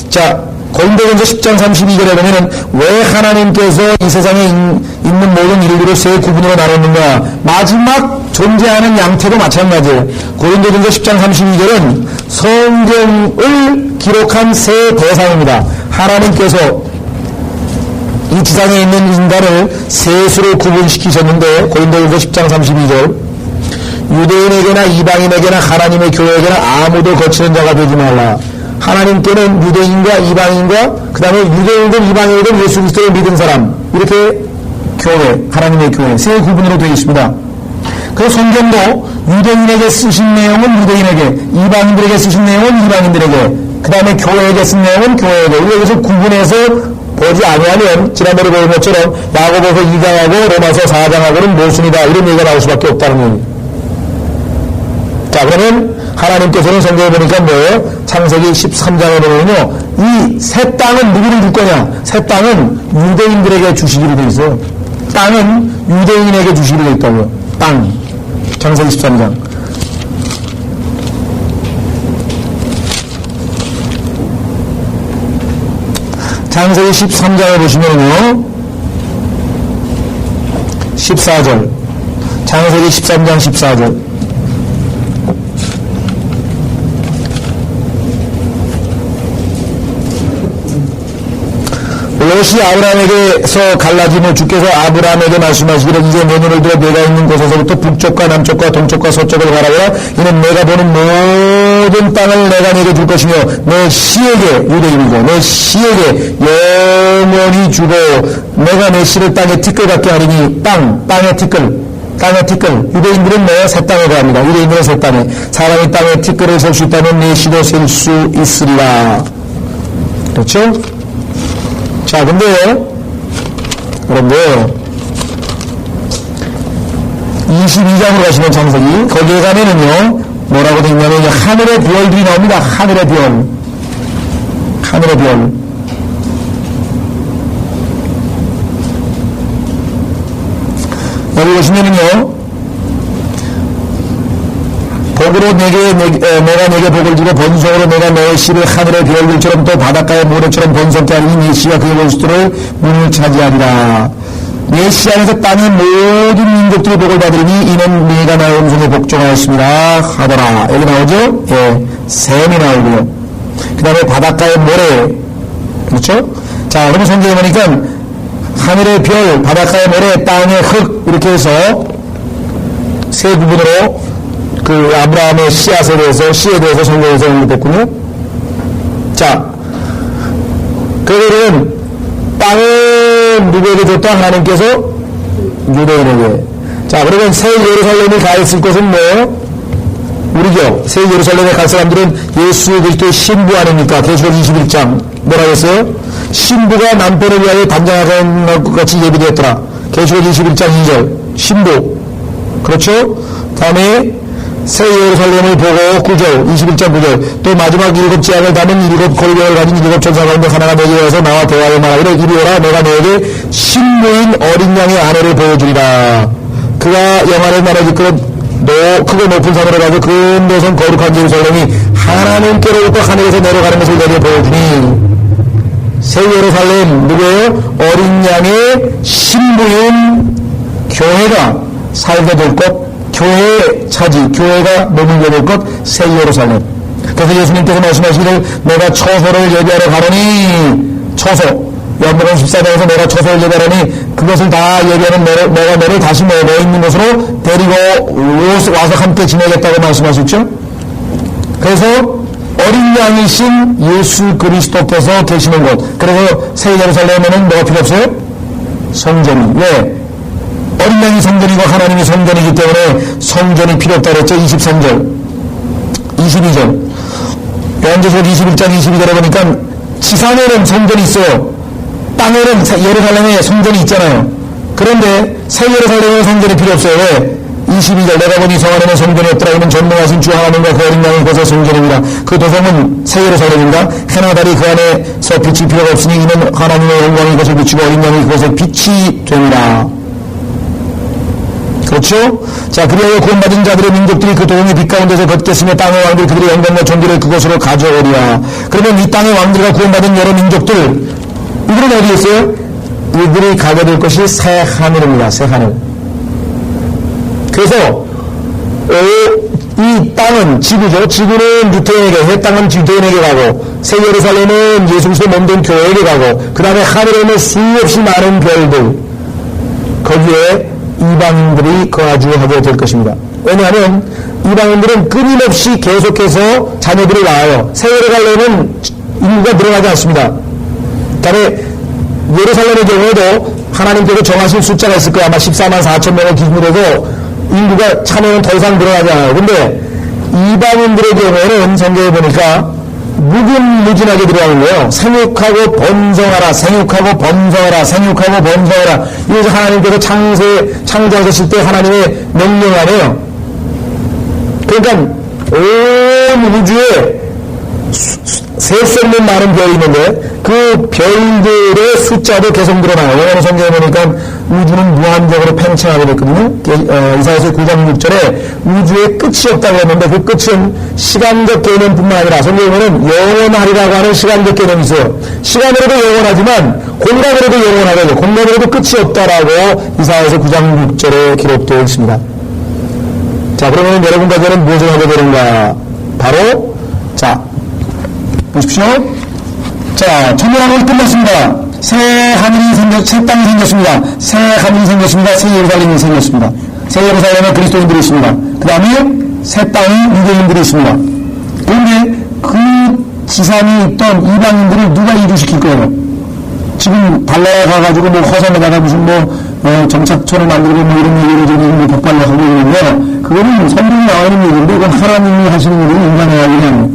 자, 고린도전서 10장 32절에 보면은 왜 하나님께서 이 세상에 있는 모든 일들을 세 구분으로 나눴는가? 마지막 존재하는 양태도 마찬가지예요. 고린도전서 10장 32절은 성경을 기록한 세 대상입니다. 하나님께서 이 지상에 있는 인간을 세 수로 구분시키셨는데 고린도전서 10장 32절 유대인에게나 이방인에게나 하나님의 교회에게나 아무도 거치는 자가 되지 말라. 하나님께는 유대인과 이방인과 그 다음에 유대인들 이방인들 예수 그리스도를 믿은 사람 이렇게 교회 하나님의 교회 세 구분으로 되어 있습니다. 그 성경도 유대인에게 쓰신 내용은 유대인에게 이방인들에게 쓰신 내용은 이방인들에게 그 다음에 교회에게 쓴 내용은 교회에게 여기서 구분해서 보지 아니하면 지난번에 보인 것처럼 야고보서 2장하고 로마서 4장하고는 모순이다 이런 얘기가 나올 수밖에 없다는 얘기입니다. 자, 그러면 하나님께서는 성경에 보니까 뭐예요? 창세기 13장에 보면요. 이 새 땅은 누구를 줄 거냐? 새 땅은 유대인들에게 주시기로 돼 있어요. 땅은 유대인에게 주시기로 돼 있다고요. 땅. 창세기 13장. 창세기 13장에 보시면요. 14절. 창세기 13장 14절. 롯이 아브라함에게서 갈라짐을 주께서 아브라함에게 말씀하시기를 이제 내 눈을 들어 내가 있는 곳에서부터 북쪽과 남쪽과 동쪽과 서쪽을 바라보라. 이는 내가 보는 모든 땅을 내가 내게 줄 것이며 내 시에게 유대인이고 내 시에게 영원히 주고 내가 내 시를 땅에 티끌 같게 하리니 땅의 티끌 유대인들은 새 땅에 거합니다. 유대인들은 새 땅에 사람이 땅에 티끌을 셀 수 있다면 내 시도 셀 수 있으리라. 그렇죠? 자, 근데요, 여러분들, 22장으로 가시면 창세기, 거기에 가면은요, 뭐라고 되어 있냐면, 하늘의 별들이 나옵니다. 하늘의 별. 여기 보시면은요, 복으로 내가 내게 복을 주고 번성으로 내가 너의 씨를 하늘의 별들처럼 또 바닷가의 모래처럼 번성케 하리니 네 씨와 그의 원수들을 문을 차지하리라. 네 씨 안에서 땅의 모든 민족들이 복을 받으리니 이는 네가 나의 음성에 복종하였습니다 하더라. 여기 나오죠? 예, 샘이 나오고요. 그 다음에 바닷가의 모래, 그렇죠? 자, 그러면 성경에 보니까 하늘의 별, 바닷가의 모래, 땅의 흙 이렇게 해서 세 부분으로 그 아브라함의 씨에 대해서 성경에서 언급했군요. 자, 그들은 땅을 누구에게 줬다? 하나님께서 유대인에게. 자, 그러면 새 예루살렘이 가 있을 곳은 뭐예요? 우리죠. 새 예루살렘에 갈 사람들은 예수 그리스도의 신부 아닙니까? 계시록 21장 뭐라고 했어요? 신부가 남편을 위하여 단장하는 것 같이 예비되었더라. 계시록 21장 2절 신부. 그렇죠? 다음에 새 예루살렘을 보고 9절 21장 9절 또 마지막 7 재앙을 담은 7 골병을 가진 7 천사 가운데 하나가 내게 와서 나와 대화를 말하기를 이리 오라 내가 너에게 신부인 어린 양의 아내를 보여주리라. 그가 영화를 말하지 크고 높은 산으로 가서 근도선 거룩한 예루살렘이 하나님께로부터 하늘에서 내려가는 것을 내게 보여주니 새 예루살렘 누구예요? 어린 양의 신부인 교회가 살게 될 것, 교회의 차지, 교회가 머물게 될 것, 새 예루살렘. 그래서 예수님께서 말씀하시기를 내가 처소를 예비하러 가노니 처소, 연복음 14장에서 내가 처소를 예비하러니 그것을 다 예비하는 내가 너를 다시 너 있는 곳으로 데리고 와서 함께 지내겠다고 말씀하셨죠. 그래서 어린 양이신 예수 그리스도께서 계시는 곳, 그래서 새 예루살렘에는 뭐가 필요 없어요? 성전이. 왜? 어린 양이 성전이고 하나님이 성전이기 때문에 성전이 필요 없다 그랬죠. 23절 22절 요한계시록 21장 22절에 보니까 지상에는 성전이 있어요. 땅에는 예루살렘에 성전이 있잖아요. 그런데 새 예루살렘에 성전이 필요 없어요. 왜? 22절 내가 보니 성 안에는 성전이 없더라. 이는 전능하신 주 하나님과 그 어린 양이 그것의 성전입니다. 그 도성은 새 예루살렘입니다. 해나 달이 그 안에서 빛이 필요가 없으니 이는 하나님의 영광이 그것을 비추고 어린 양이 그것의 빛이 됩니다. 그렇죠? 자, 그리하여 구원받은 자들의 민족들이 그 도성의 빛 가운데서 걷겠으며 땅의 왕들이 그들의 영광과 존귀를 그곳으로 가져오리라. 그러면 이 땅의 왕들과 구원받은 여러 민족들, 이들은 어디에 있어요? 이들이 가게 될 것이 새 하늘입니다. 새 하늘. 그래서 이 땅은 지구죠. 지구는 유태인에게, 새 땅은 유태인에게 가고, 새 예루살렘은 예수 그리스도 몸된 교회에게 가고, 그 다음에 하늘에는 수없이 많은 별들, 거기에 이방인들이 거주하게 될 것입니다. 왜냐하면 이방인들은 끊임없이 계속해서 자녀들이 낳아요. 새 예루살렘은 인구가 늘어나지 않습니다. 그다음에 예루살렘의 경우에도 하나님께서 정하신 숫자가 있을 거예요. 아마 14만 4천 명을 기준으로 해서 인구가 차면은 더 이상 늘어나지 않아요. 근데 이방인들의 경우에는 성경에 보니까 무궁무진하게 들어가는 거예요. 생육하고 번성하라, 생육하고 번성하라, 생육하고 번성하라. 이것을 하나님께서 창조하셨을 때 하나님의 명령 아니에요. 그러니까 온 우주에 셀 수 없는 많은 별이 있는데 그 별들의 숫자도 계속 늘어나요. 왜냐하면 성경에 보니까 우주는 무한적으로 팽창하게 됐거든요. 이사야서 9장 6절에 우주에 끝이 없다고 했는데 그 끝은 시간적 개념뿐만 아니라 성경에 보면 영원하리라고 하는 시간적 개념이 있어요. 시간으로도 영원하지만 공간으로도 영원하거든요. 공간으로도 끝이 없다라고 이사야서 9장 6절에 기록되어 있습니다. 자, 그러면 여러분과 저는 무엇을 하게 되는가? 바로 자 보십시오. 자, 천문학은 끝났습니다. 새 땅이 생겼습니다. 새 하늘이 생겼습니다. 새 예루살렘이 생겼습니다. 새 예루살렘에 그리스도인들이 있습니다. 그 다음에 새 땅이 유대인들이 있습니다. 그런데 그 지산이 있던 이방인들을 누가 이주시킬 거예요? 지금 달나라 가가지고 뭐 허선에다가 무슨 정착촌을 만들고 뭐 이런 얘기를 지금 뭐 법관을 하고 있는데, 그거는 성경에 나와 있는 얘기인데, 이건 하나님이 하시는 일을 인간의 이야기는 아니에요.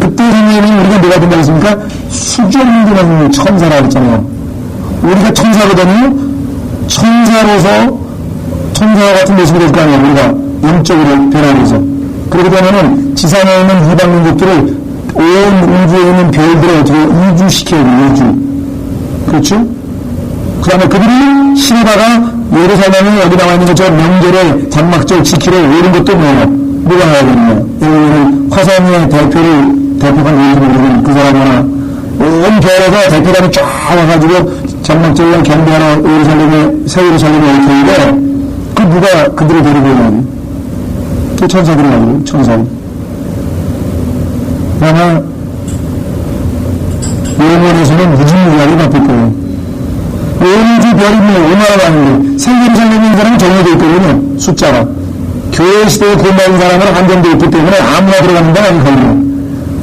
그때 생에는 우리가 뭐가 된다고 했습니까? 수정되는 천사라고 했잖아요. 우리가 천사거든요. 천사로서 천사와 같은 모습이 될 거 아니에요. 우리가 영적으로 변화해서. 그렇게 되면은 지상에 있는 이방민족들을 온 우주에 있는 별들을 어떻게 이주시켜야 돼요. 이주. 그렇죠? 그 다음에 그들이 시내다가 예루살렘에 여기 나와 있는 것처럼 명절에 장막절 지키러 오는 것도 뭐예요? 누가 해야 되느냐? 여기는 화성의 대표가 누군지 모르는 그 사람 하나, 온 별에서 대표단이 쫙 와가지고 장막절날 경배하러 새 예루살렘에 올 텐데, 그 누가 그들을 데리고 오느냐? 그 천사들이 아니고, 천사들. 아마 영원에서는 무진무지하게 바뀔 거예요. 우주 별이 얼마나 많은데, 새 예루살렘에 있는 사람은 정해져 있거든요. 숫자가. 교회 시대에 구원받은 사람은 한정돼 있기 때문에 아무나 들어가는 데는 아니 걸려요.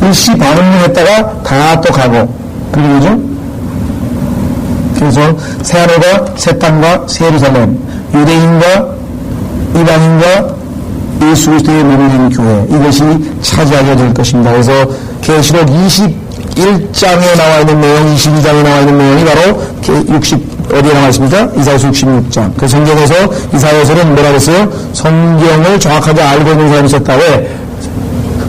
일시 반응했다가 다 또 가고. 그러죠? 그래서 새 하늘과 새 땅과 새 예루살렘, 유대인과 이방인과 예수 그리스도의 몸이 된 교회, 이것이 차지하게 될 것입니다. 그래서 계시록 21장에 나와 있는 내용, 22장에 나와 있는 내용이 바로 어디에 나와 있습니까? 이사야서 66장. 그 성경에서 이사야서는 뭐라고 했어요? 성경을 정확하게 알고 있는 사람이 있었다. 왜?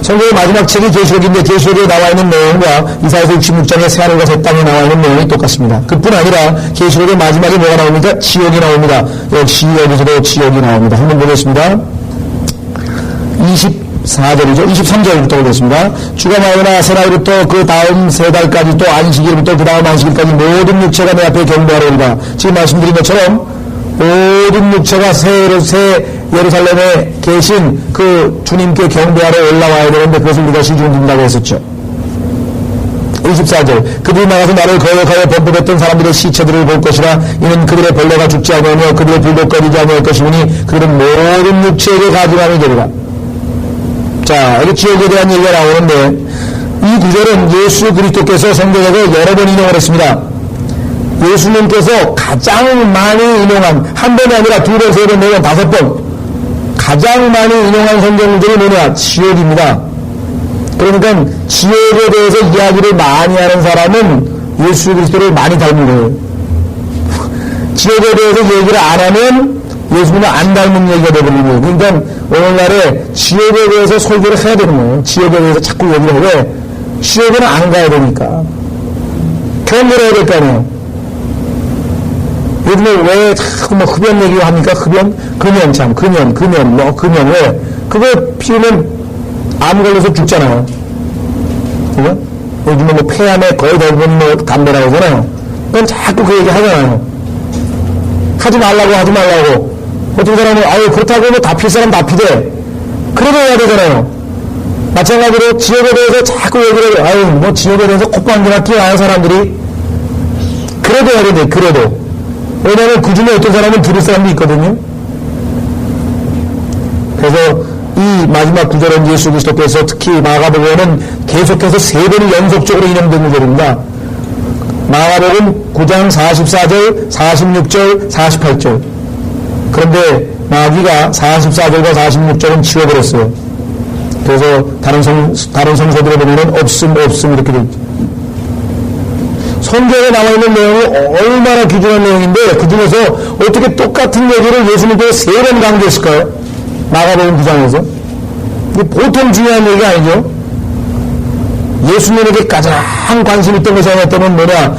성경의 마지막 책이 계시록인데 계시록에 나와 있는 내용과 이사야서 66장의 새 하늘과 새 땅에 나와 있는 내용이 똑같습니다. 그뿐 아니라 계시록의 마지막에 뭐가 나옵니까? 지옥이 나옵니다. 역시 여기서도 지옥이 나옵니다. 한번 보겠습니다. 24절이죠. 23절부터 보겠습니다. 주가 나오나 새 날부터 그 다음 세 달까지 또 안식일부터 그 다음 안식일까지 모든 육체가 내 앞에 경배하리이다. 지금 말씀드린 것처럼 모든 육체가 새 예루살렘에 계신 그 주님께 경배하러 올라와야 되는데 그것을 우리가 시중준다고 했었죠. 24절 그들이 나가서 나를 거역하여 범법했던 사람들의 시체들을 볼 것이라. 이는 그들의 벌레가 죽지 아니하며 그들의 불도 꺼지지 아니할 것이니 그들은 모든 육체에게 가증함이 되리라. 자, 여기 지옥에 대한 얘기가 나오는데 이 구절은 예수 그리스도께서 성경에서 여러 번 인용을 했습니다. 예수님께서 가장 많이 인용한, 한 번이 아니라 두 번, 세 번, 네 번, 다섯 번 가장 많이 인용한 성경들이 뭐냐? 지옥입니다. 그러니까 지옥에 대해서 이야기를 많이 하는 사람은 예수 그리스도를 많이 닮은 거예요. 지옥에 대해서 얘기를 안 하면 예수님을 안 닮은 얘기가 되버리는 거예요. 그러니까 오늘날에 지옥에 대해서 설교를 해야 되는 거예요. 지옥에 대해서 자꾸 얘기를 해. 왜? 지옥에는 안 가야 되니까. 경고를 해야 될 거 아니에요. 요즘에 왜 자꾸 뭐 흡연 얘기를 합니까? 흡연? 금연, 왜? 그거 피우면 암 걸려서 죽잖아요. 그죠? 요즘에 뭐 폐암에 거의 대부분 뭐 담배라고 하잖아요. 그건 자꾸 그 얘기 하잖아요. 하지 말라고. 어떤 사람은, 그렇다고 뭐 다 필 사람 다 피대. 그래도 해야 되잖아요. 마찬가지로 지역에 대해서 자꾸 얘기를 해. 뭐 지역에 대해서 콧방귀나 끼어하는 사람들이. 그래도 해야 돼, 그래도. 왜냐면 그 중에 어떤 사람은 들을 사람도 있거든요. 그래서 이 마지막 구절은 예수 그리스도께서 특히 마가복음에는 계속해서 3번이 연속적으로 인용된 구절입니다. 마가복음 9장 44절, 46절, 48절. 그런데 마귀가 44절과 46절은 지워버렸어요. 그래서 다른 성서들에 보면은 없음 이렇게 되어 있죠. 성경에 나와 있는 내용이 얼마나 귀중한 내용인데 그 중에서 어떻게 똑같은 얘기를 예수님께서 3번 강조했을까요? 마가복음 9장에서. 이게 보통 중요한 얘기가 아니죠. 예수님에게 가장 관심 있던 것이 아니었다면 뭐냐?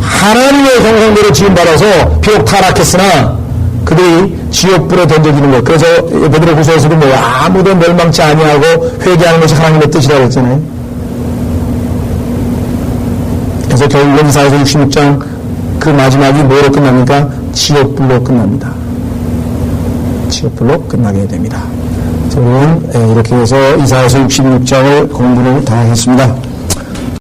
하나님의 형상대로 지음받아서 비록 타락했으나 그들이 지옥불에 던져지는 것. 그래서 베드로후서에서도 아무도 멸망치 아니하고 회개하는 것이 하나님의 뜻이라고 했잖아요. 그래서 결국은 이사야서 66장 그 마지막이 뭐로 끝납니까? 지옥불로 끝납니다. 지옥불로 끝나게 됩니다. 저는 이렇게 해서 이사야서 66장을 공부를 다 했습니다.